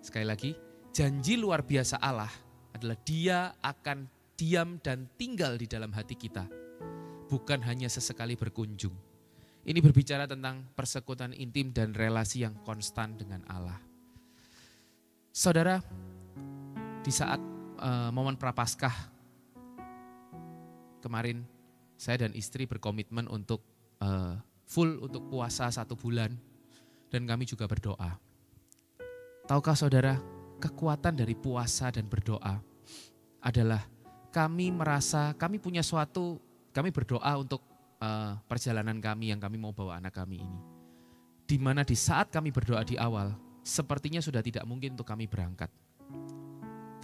Sekali lagi, janji luar biasa Allah adalah Dia akan diam dan tinggal di dalam hati kita, bukan hanya sesekali berkunjung. Ini berbicara tentang persekutuan intim dan relasi yang konstan dengan Allah. Saudara, di saat momen Prapaskah kemarin, saya dan istri berkomitmen untuk full untuk puasa 1 bulan dan kami juga berdoa. Tahukah saudara, kekuatan dari puasa dan berdoa adalah kami merasa kami punya kami berdoa untuk perjalanan kami yang kami mau bawa anak kami ini. Di mana di saat kami berdoa di awal, sepertinya sudah tidak mungkin untuk kami berangkat.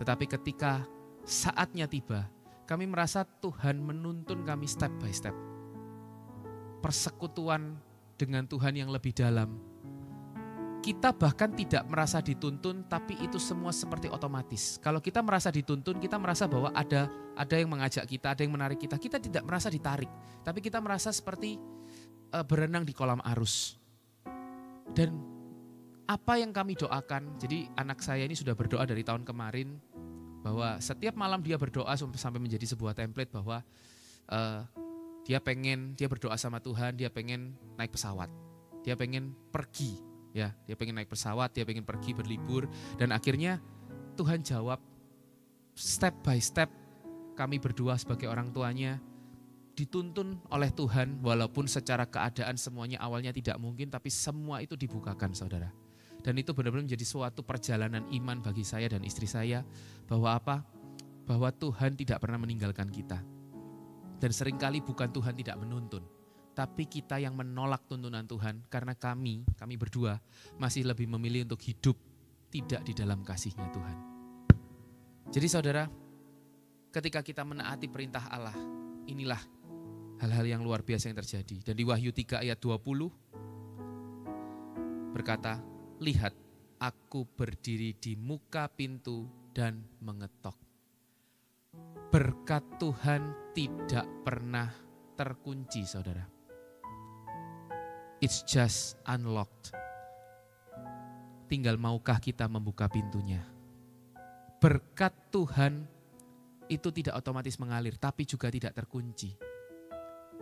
Tetapi ketika saatnya tiba, kami merasa Tuhan menuntun kami step by step. Persekutuan dengan Tuhan yang lebih dalam. Kita bahkan tidak merasa dituntun, tapi itu semua seperti otomatis. Kalau kita merasa dituntun, kita merasa bahwa ada yang mengajak kita, ada yang menarik kita. Kita tidak merasa ditarik, tapi kita merasa seperti berenang di kolam arus. Dan apa yang kami doakan, jadi anak saya ini sudah berdoa dari tahun kemarin, bahwa setiap malam dia berdoa sampai menjadi sebuah template bahwa dia berdoa sama Tuhan, dia pengen naik pesawat, dia pengen pergi. Ya, dia pengen naik pesawat, dia pengen pergi berlibur, dan akhirnya Tuhan jawab step by step. Kami berdua sebagai orang tuanya dituntun oleh Tuhan, walaupun secara keadaan semuanya awalnya tidak mungkin, tapi semua itu dibukakan saudara. Dan itu benar-benar menjadi suatu perjalanan iman bagi saya dan istri saya. Bahwa apa? Bahwa Tuhan tidak pernah meninggalkan kita. Dan seringkali bukan Tuhan tidak menuntun, tapi kita yang menolak tuntunan Tuhan karena kami berdua masih lebih memilih untuk hidup tidak di dalam kasih-Nya Tuhan. Jadi saudara, ketika kita menaati perintah Allah, inilah hal-hal yang luar biasa yang terjadi. Dan di Wahyu 3 ayat 20 berkata, lihat, aku berdiri di muka pintu dan mengetok. Berkat Tuhan tidak pernah terkunci, saudara. It's just unlocked. Tinggal maukah kita membuka pintunya. Berkat Tuhan itu tidak otomatis mengalir, tapi juga tidak terkunci.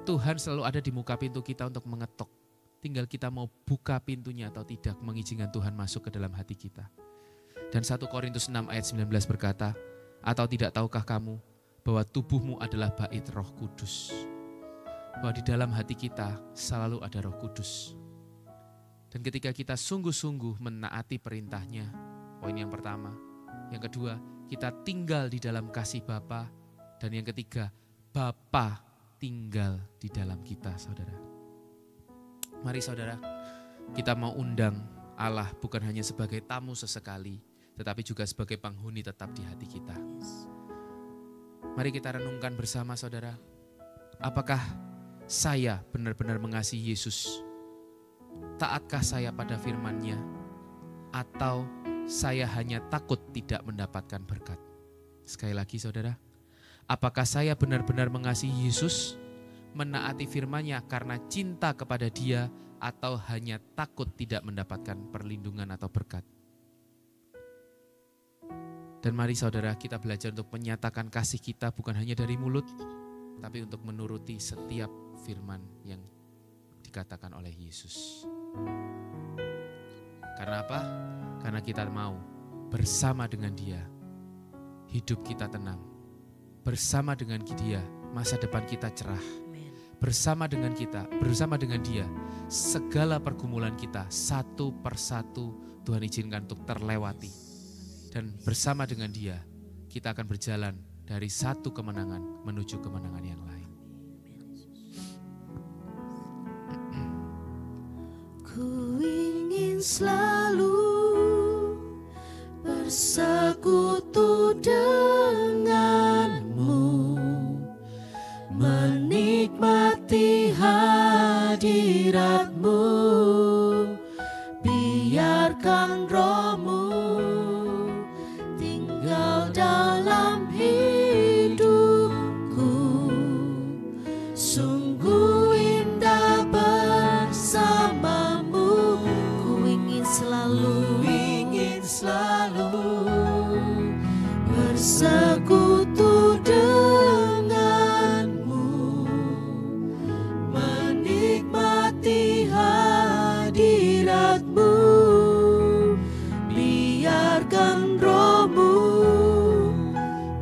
Tuhan selalu ada di muka pintu kita untuk mengetok. Tinggal kita mau buka pintunya atau tidak, mengizinkan Tuhan masuk ke dalam hati kita. Dan 1 Korintus 6 ayat 19 berkata, atau tidak tahukah kamu bahwa tubuhmu adalah bait Roh Kudus. Bahwa di dalam hati kita selalu ada Roh Kudus. Dan ketika kita sungguh-sungguh menaati perintahnya, poin yang pertama. Yang kedua, kita tinggal di dalam kasih Bapa. Dan yang ketiga, Bapa tinggal di dalam kita, saudara. Mari saudara, kita mau undang Allah bukan hanya sebagai tamu sesekali, tetapi juga sebagai penghuni tetap di hati kita. Mari kita renungkan bersama saudara, apakah saya benar-benar mengasihi Yesus? Taatkah saya pada firman-Nya? Atau saya hanya takut tidak mendapatkan berkat? Sekali lagi saudara, apakah saya benar-benar mengasihi Yesus? Menaati firman-Nya karena cinta kepada Dia? Atau hanya takut tidak mendapatkan perlindungan atau berkat? Dan mari saudara, kita belajar untuk menyatakan kasih kita bukan hanya dari mulut, tapi untuk menuruti setiap firman yang dikatakan oleh Yesus. Karena apa? Karena kita mau bersama dengan Dia, hidup kita tenang. Bersama dengan Dia, masa depan kita cerah. Bersama dengan Dia, segala pergumulan kita satu persatu Tuhan izinkan untuk terlewati. Dan bersama dengan Dia, kita akan berjalan dari satu kemenangan menuju kemenangan yang lain. Ku ingin selalu bersekutu denganmu, menikmati hadirat-Mu, biarkan Roh-Mu tinggal dalam hidupku. Sungguh indah bersamamu. Ku ingin selalu bersekutu denganmu, menikmati hadirat-Mu, biarkan Roh-Mu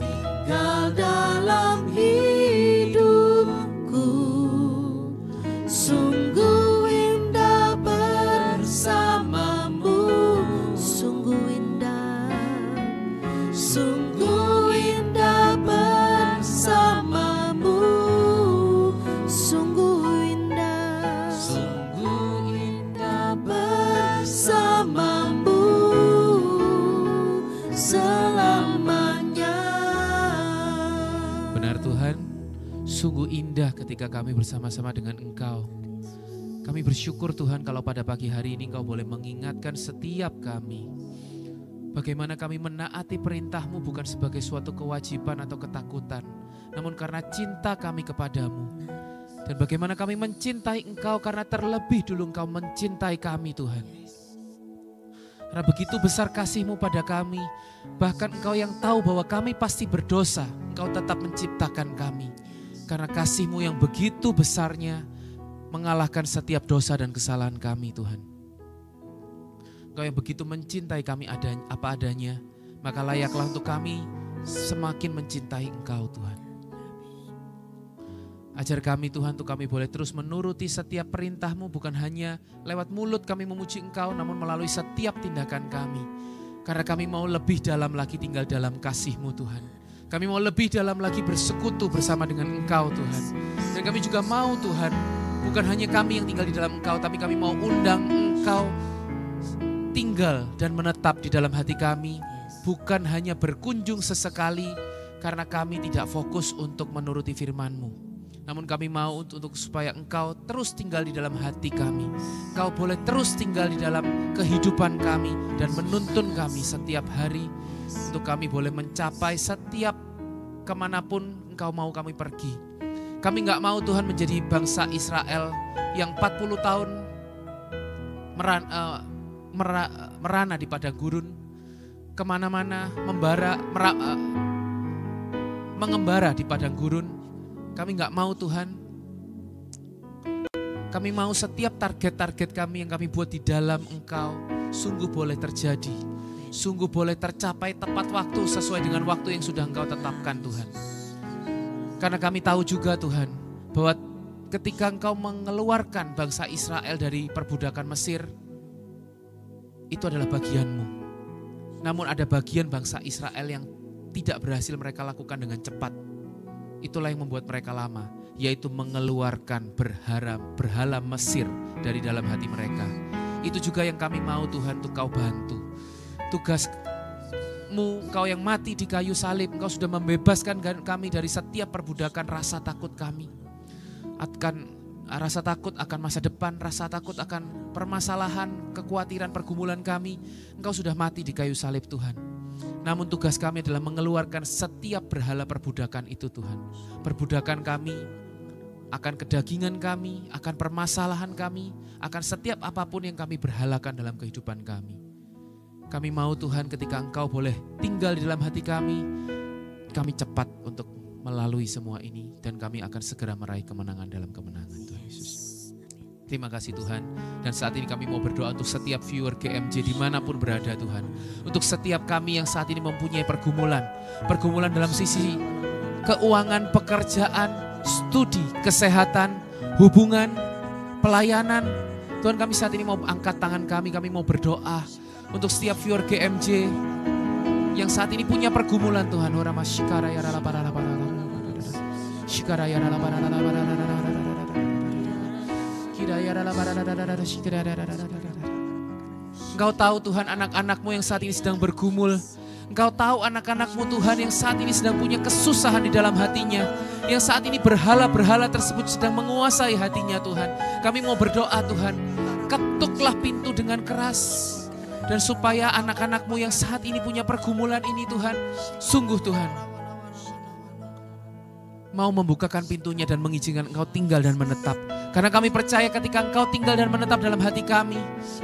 tinggal dalam hidupku. Sungguh indah bersamamu, sungguh indah bersamamu, sungguh indah bersamamu selamanya. Benar Tuhan, sungguh indah ketika kami bersama-sama dengan Engkau. Kami bersyukur Tuhan kalau pada pagi hari ini Engkau boleh mengingatkan setiap kami. Bagaimana kami menaati perintah-Mu bukan sebagai suatu kewajiban atau ketakutan, namun karena cinta kami kepadamu. Dan bagaimana kami mencintai Engkau karena terlebih dulu Engkau mencintai kami Tuhan. Karena begitu besar kasih-Mu pada kami, bahkan Engkau yang tahu bahwa kami pasti berdosa, Engkau tetap menciptakan kami. Karena kasih-Mu yang begitu besarnya mengalahkan setiap dosa dan kesalahan kami Tuhan. Engkau yang begitu mencintai kami apa adanya, maka layaklah untuk kami semakin mencintai Engkau Tuhan. Ajar kami Tuhan untuk kami boleh terus menuruti setiap perintah-Mu, bukan hanya lewat mulut kami memuji Engkau, namun melalui setiap tindakan kami. Karena kami mau lebih dalam lagi tinggal dalam kasih-Mu Tuhan. Kami mau lebih dalam lagi bersekutu bersama dengan Engkau Tuhan. Dan kami juga mau Tuhan, bukan hanya kami yang tinggal di dalam Engkau, tapi kami mau undang Engkau tinggal dan menetap di dalam hati kami. Bukan hanya berkunjung sesekali, karena kami tidak fokus untuk menuruti firman-Mu. Namun kami mau untuk supaya Engkau terus tinggal di dalam hati kami. Engkau boleh terus tinggal di dalam kehidupan kami dan menuntun kami setiap hari. Untuk kami boleh mencapai setiap kemanapun Engkau mau kami pergi. Kami gak mau Tuhan menjadi bangsa Israel yang 40 tahun merana di padang gurun. Kemana-mana mengembara di padang gurun. Kami gak mau Tuhan. Kami mau setiap target-target kami yang kami buat di dalam Engkau sungguh boleh terjadi. Sungguh boleh tercapai tepat waktu sesuai dengan waktu yang sudah Engkau tetapkan Tuhan. Karena kami tahu juga Tuhan bahwa ketika Engkau mengeluarkan bangsa Israel dari perbudakan Mesir, itu adalah bagian-Mu. Namun ada bagian bangsa Israel yang tidak berhasil mereka lakukan dengan cepat. Itulah yang membuat mereka lama, yaitu mengeluarkan berhala Mesir dari dalam hati mereka. Itu juga yang kami mau Tuhan untuk Kau bantu. Tugas-Mu, Kau yang mati di kayu salib, Engkau sudah membebaskan kami dari setiap perbudakan rasa takut kami. Rasa takut akan masa depan, rasa takut akan permasalahan, kekhawatiran, pergumulan kami. Engkau sudah mati di kayu salib Tuhan. Namun tugas kami adalah mengeluarkan setiap berhala perbudakan itu Tuhan. Perbudakan kami, akan kedagingan kami, akan permasalahan kami, akan setiap apapun yang kami berhalakan dalam kehidupan kami. Kami mau Tuhan ketika Engkau boleh tinggal di dalam hati kami cepat untuk melalui semua ini. Dan kami akan segera meraih kemenangan dalam kemenangan Tuhan Yesus. Terima kasih Tuhan. Dan saat ini kami mau berdoa untuk setiap viewer GMJ dimanapun berada Tuhan. Untuk setiap kami yang saat ini mempunyai pergumulan. Pergumulan dalam sisi keuangan, pekerjaan, studi, kesehatan, hubungan, pelayanan. Tuhan kami saat ini mau angkat tangan kami mau berdoa. Untuk setiap viewer GMJ yang saat ini punya pergumulan Tuhan. Engkau tahu Tuhan anak-anak-Mu yang saat ini sedang bergumul. Engkau tahu anak-anak-Mu Tuhan yang saat ini sedang punya kesusahan di dalam hatinya. Yang saat ini berhala-berhala tersebut sedang menguasai hatinya Tuhan. Kami mau berdoa Tuhan, ketuklah pintu dengan keras. Dan supaya anak-anak-Mu yang saat ini punya pergumulan ini Tuhan, sungguh Tuhan mau membukakan pintunya dan mengizinkan Engkau tinggal dan menetap. Karena kami percaya ketika Engkau tinggal dan menetap dalam hati kami,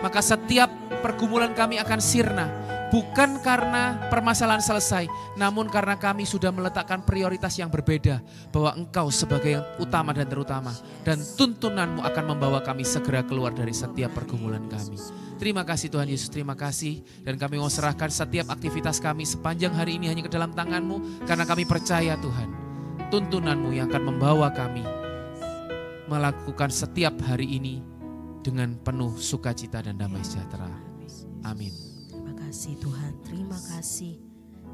maka setiap pergumulan kami akan sirna. Bukan karena permasalahan selesai, namun karena kami sudah meletakkan prioritas yang berbeda. Bahwa Engkau sebagai yang utama dan terutama. Dan tuntunan-Mu akan membawa kami segera keluar dari setiap pergumulan kami. Terima kasih Tuhan Yesus, terima kasih. Dan kami mau serahkan setiap aktivitas kami sepanjang hari ini hanya ke dalam tangan-Mu. Karena kami percaya Tuhan, tuntunan-Mu yang akan membawa kami melakukan setiap hari ini dengan penuh sukacita dan damai sejahtera. Amin. Terima kasih Tuhan, terima kasih.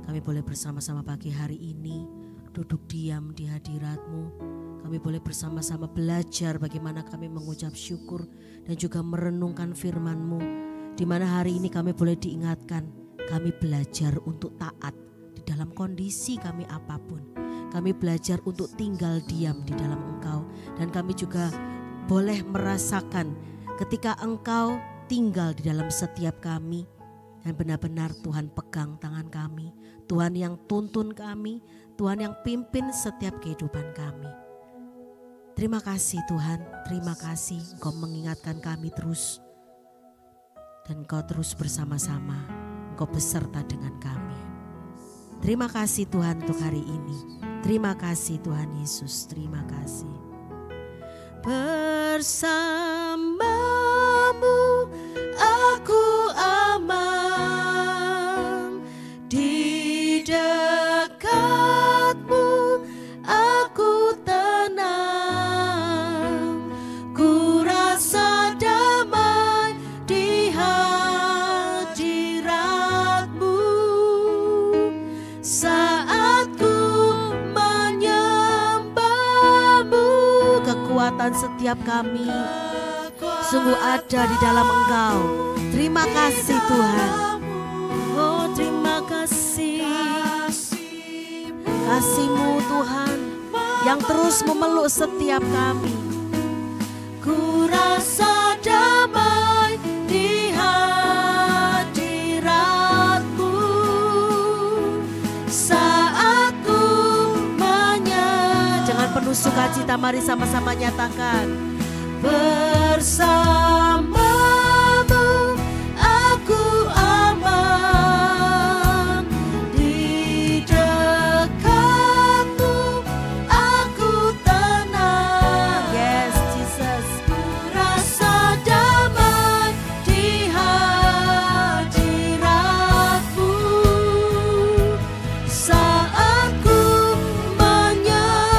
Kami boleh bersama-sama pagi hari ini duduk diam di hadirat-Mu. Kami boleh bersama-sama belajar bagaimana kami mengucap syukur dan juga merenungkan firman-Mu. Di mana hari ini kami boleh diingatkan, kami belajar untuk taat di dalam kondisi kami apapun. Kami belajar untuk tinggal diam di dalam Engkau. Dan kami juga boleh merasakan ketika Engkau tinggal di dalam setiap kami. Dan benar-benar Tuhan pegang tangan kami. Tuhan yang tuntun kami. Tuhan yang pimpin setiap kehidupan kami. Terima kasih Tuhan. Terima kasih Engkau mengingatkan kami terus. Dan Engkau terus bersama-sama. Engkau beserta dengan kami. Terima kasih Tuhan untuk hari ini. Terima kasih Tuhan Yesus, terima kasih. Bersamamu aku aman, di dekatmu aku tenang. kekuatan setiap kami sungguh ada di dalam Engkau. Terima kasih Tuhan. Oh terima kasih. Kasih-Mu Tuhan yang terus memeluk setiap kami. Ku rasa damai di hadirat-Mu saat ku dengan penuh sukacita mari sama-sama nyatakan. Bersamamu aku aman, di dekat-Mu aku tenang. Yes Jesus. Ku rasa damai di hadirat-Mu saat ku menyembah-Mu.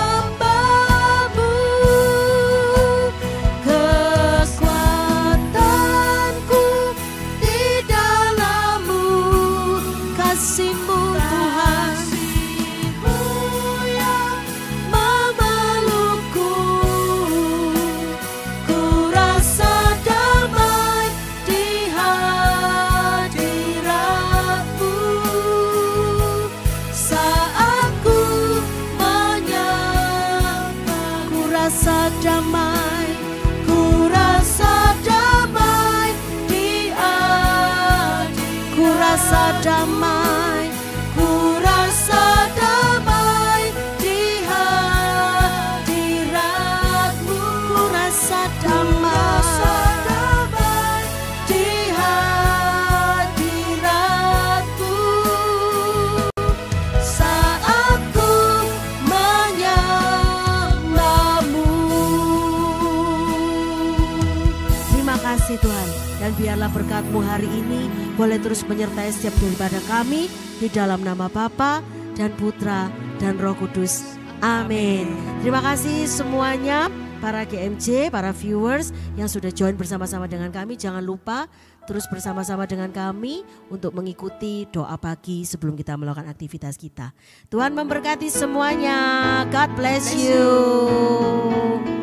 Kekuatanku di dalam-Mu, kasih-Mu Tuhan yang memelukku. Ku rasa damai di hadirat-Mu saat ku menyembah. Ku rasa damai, ku rasa damai di hadirat. Ku rasa damai, ku rasa damai di hadirat-Mu. Ku rasa damai di hadirat-Mu saat ku menyembah-Mu. Terima kasih Tuhan. Dan biarlah berkat-Mu hari ini boleh terus menyertai setiap daripada kami di dalam nama Bapa dan Putra dan Roh Kudus. Amin. Terima kasih semuanya para GMJ, para viewers yang sudah join bersama-sama dengan kami. Jangan lupa terus bersama-sama dengan kami untuk mengikuti doa pagi sebelum kita melakukan aktivitas kita. Tuhan memberkati semuanya. God bless you.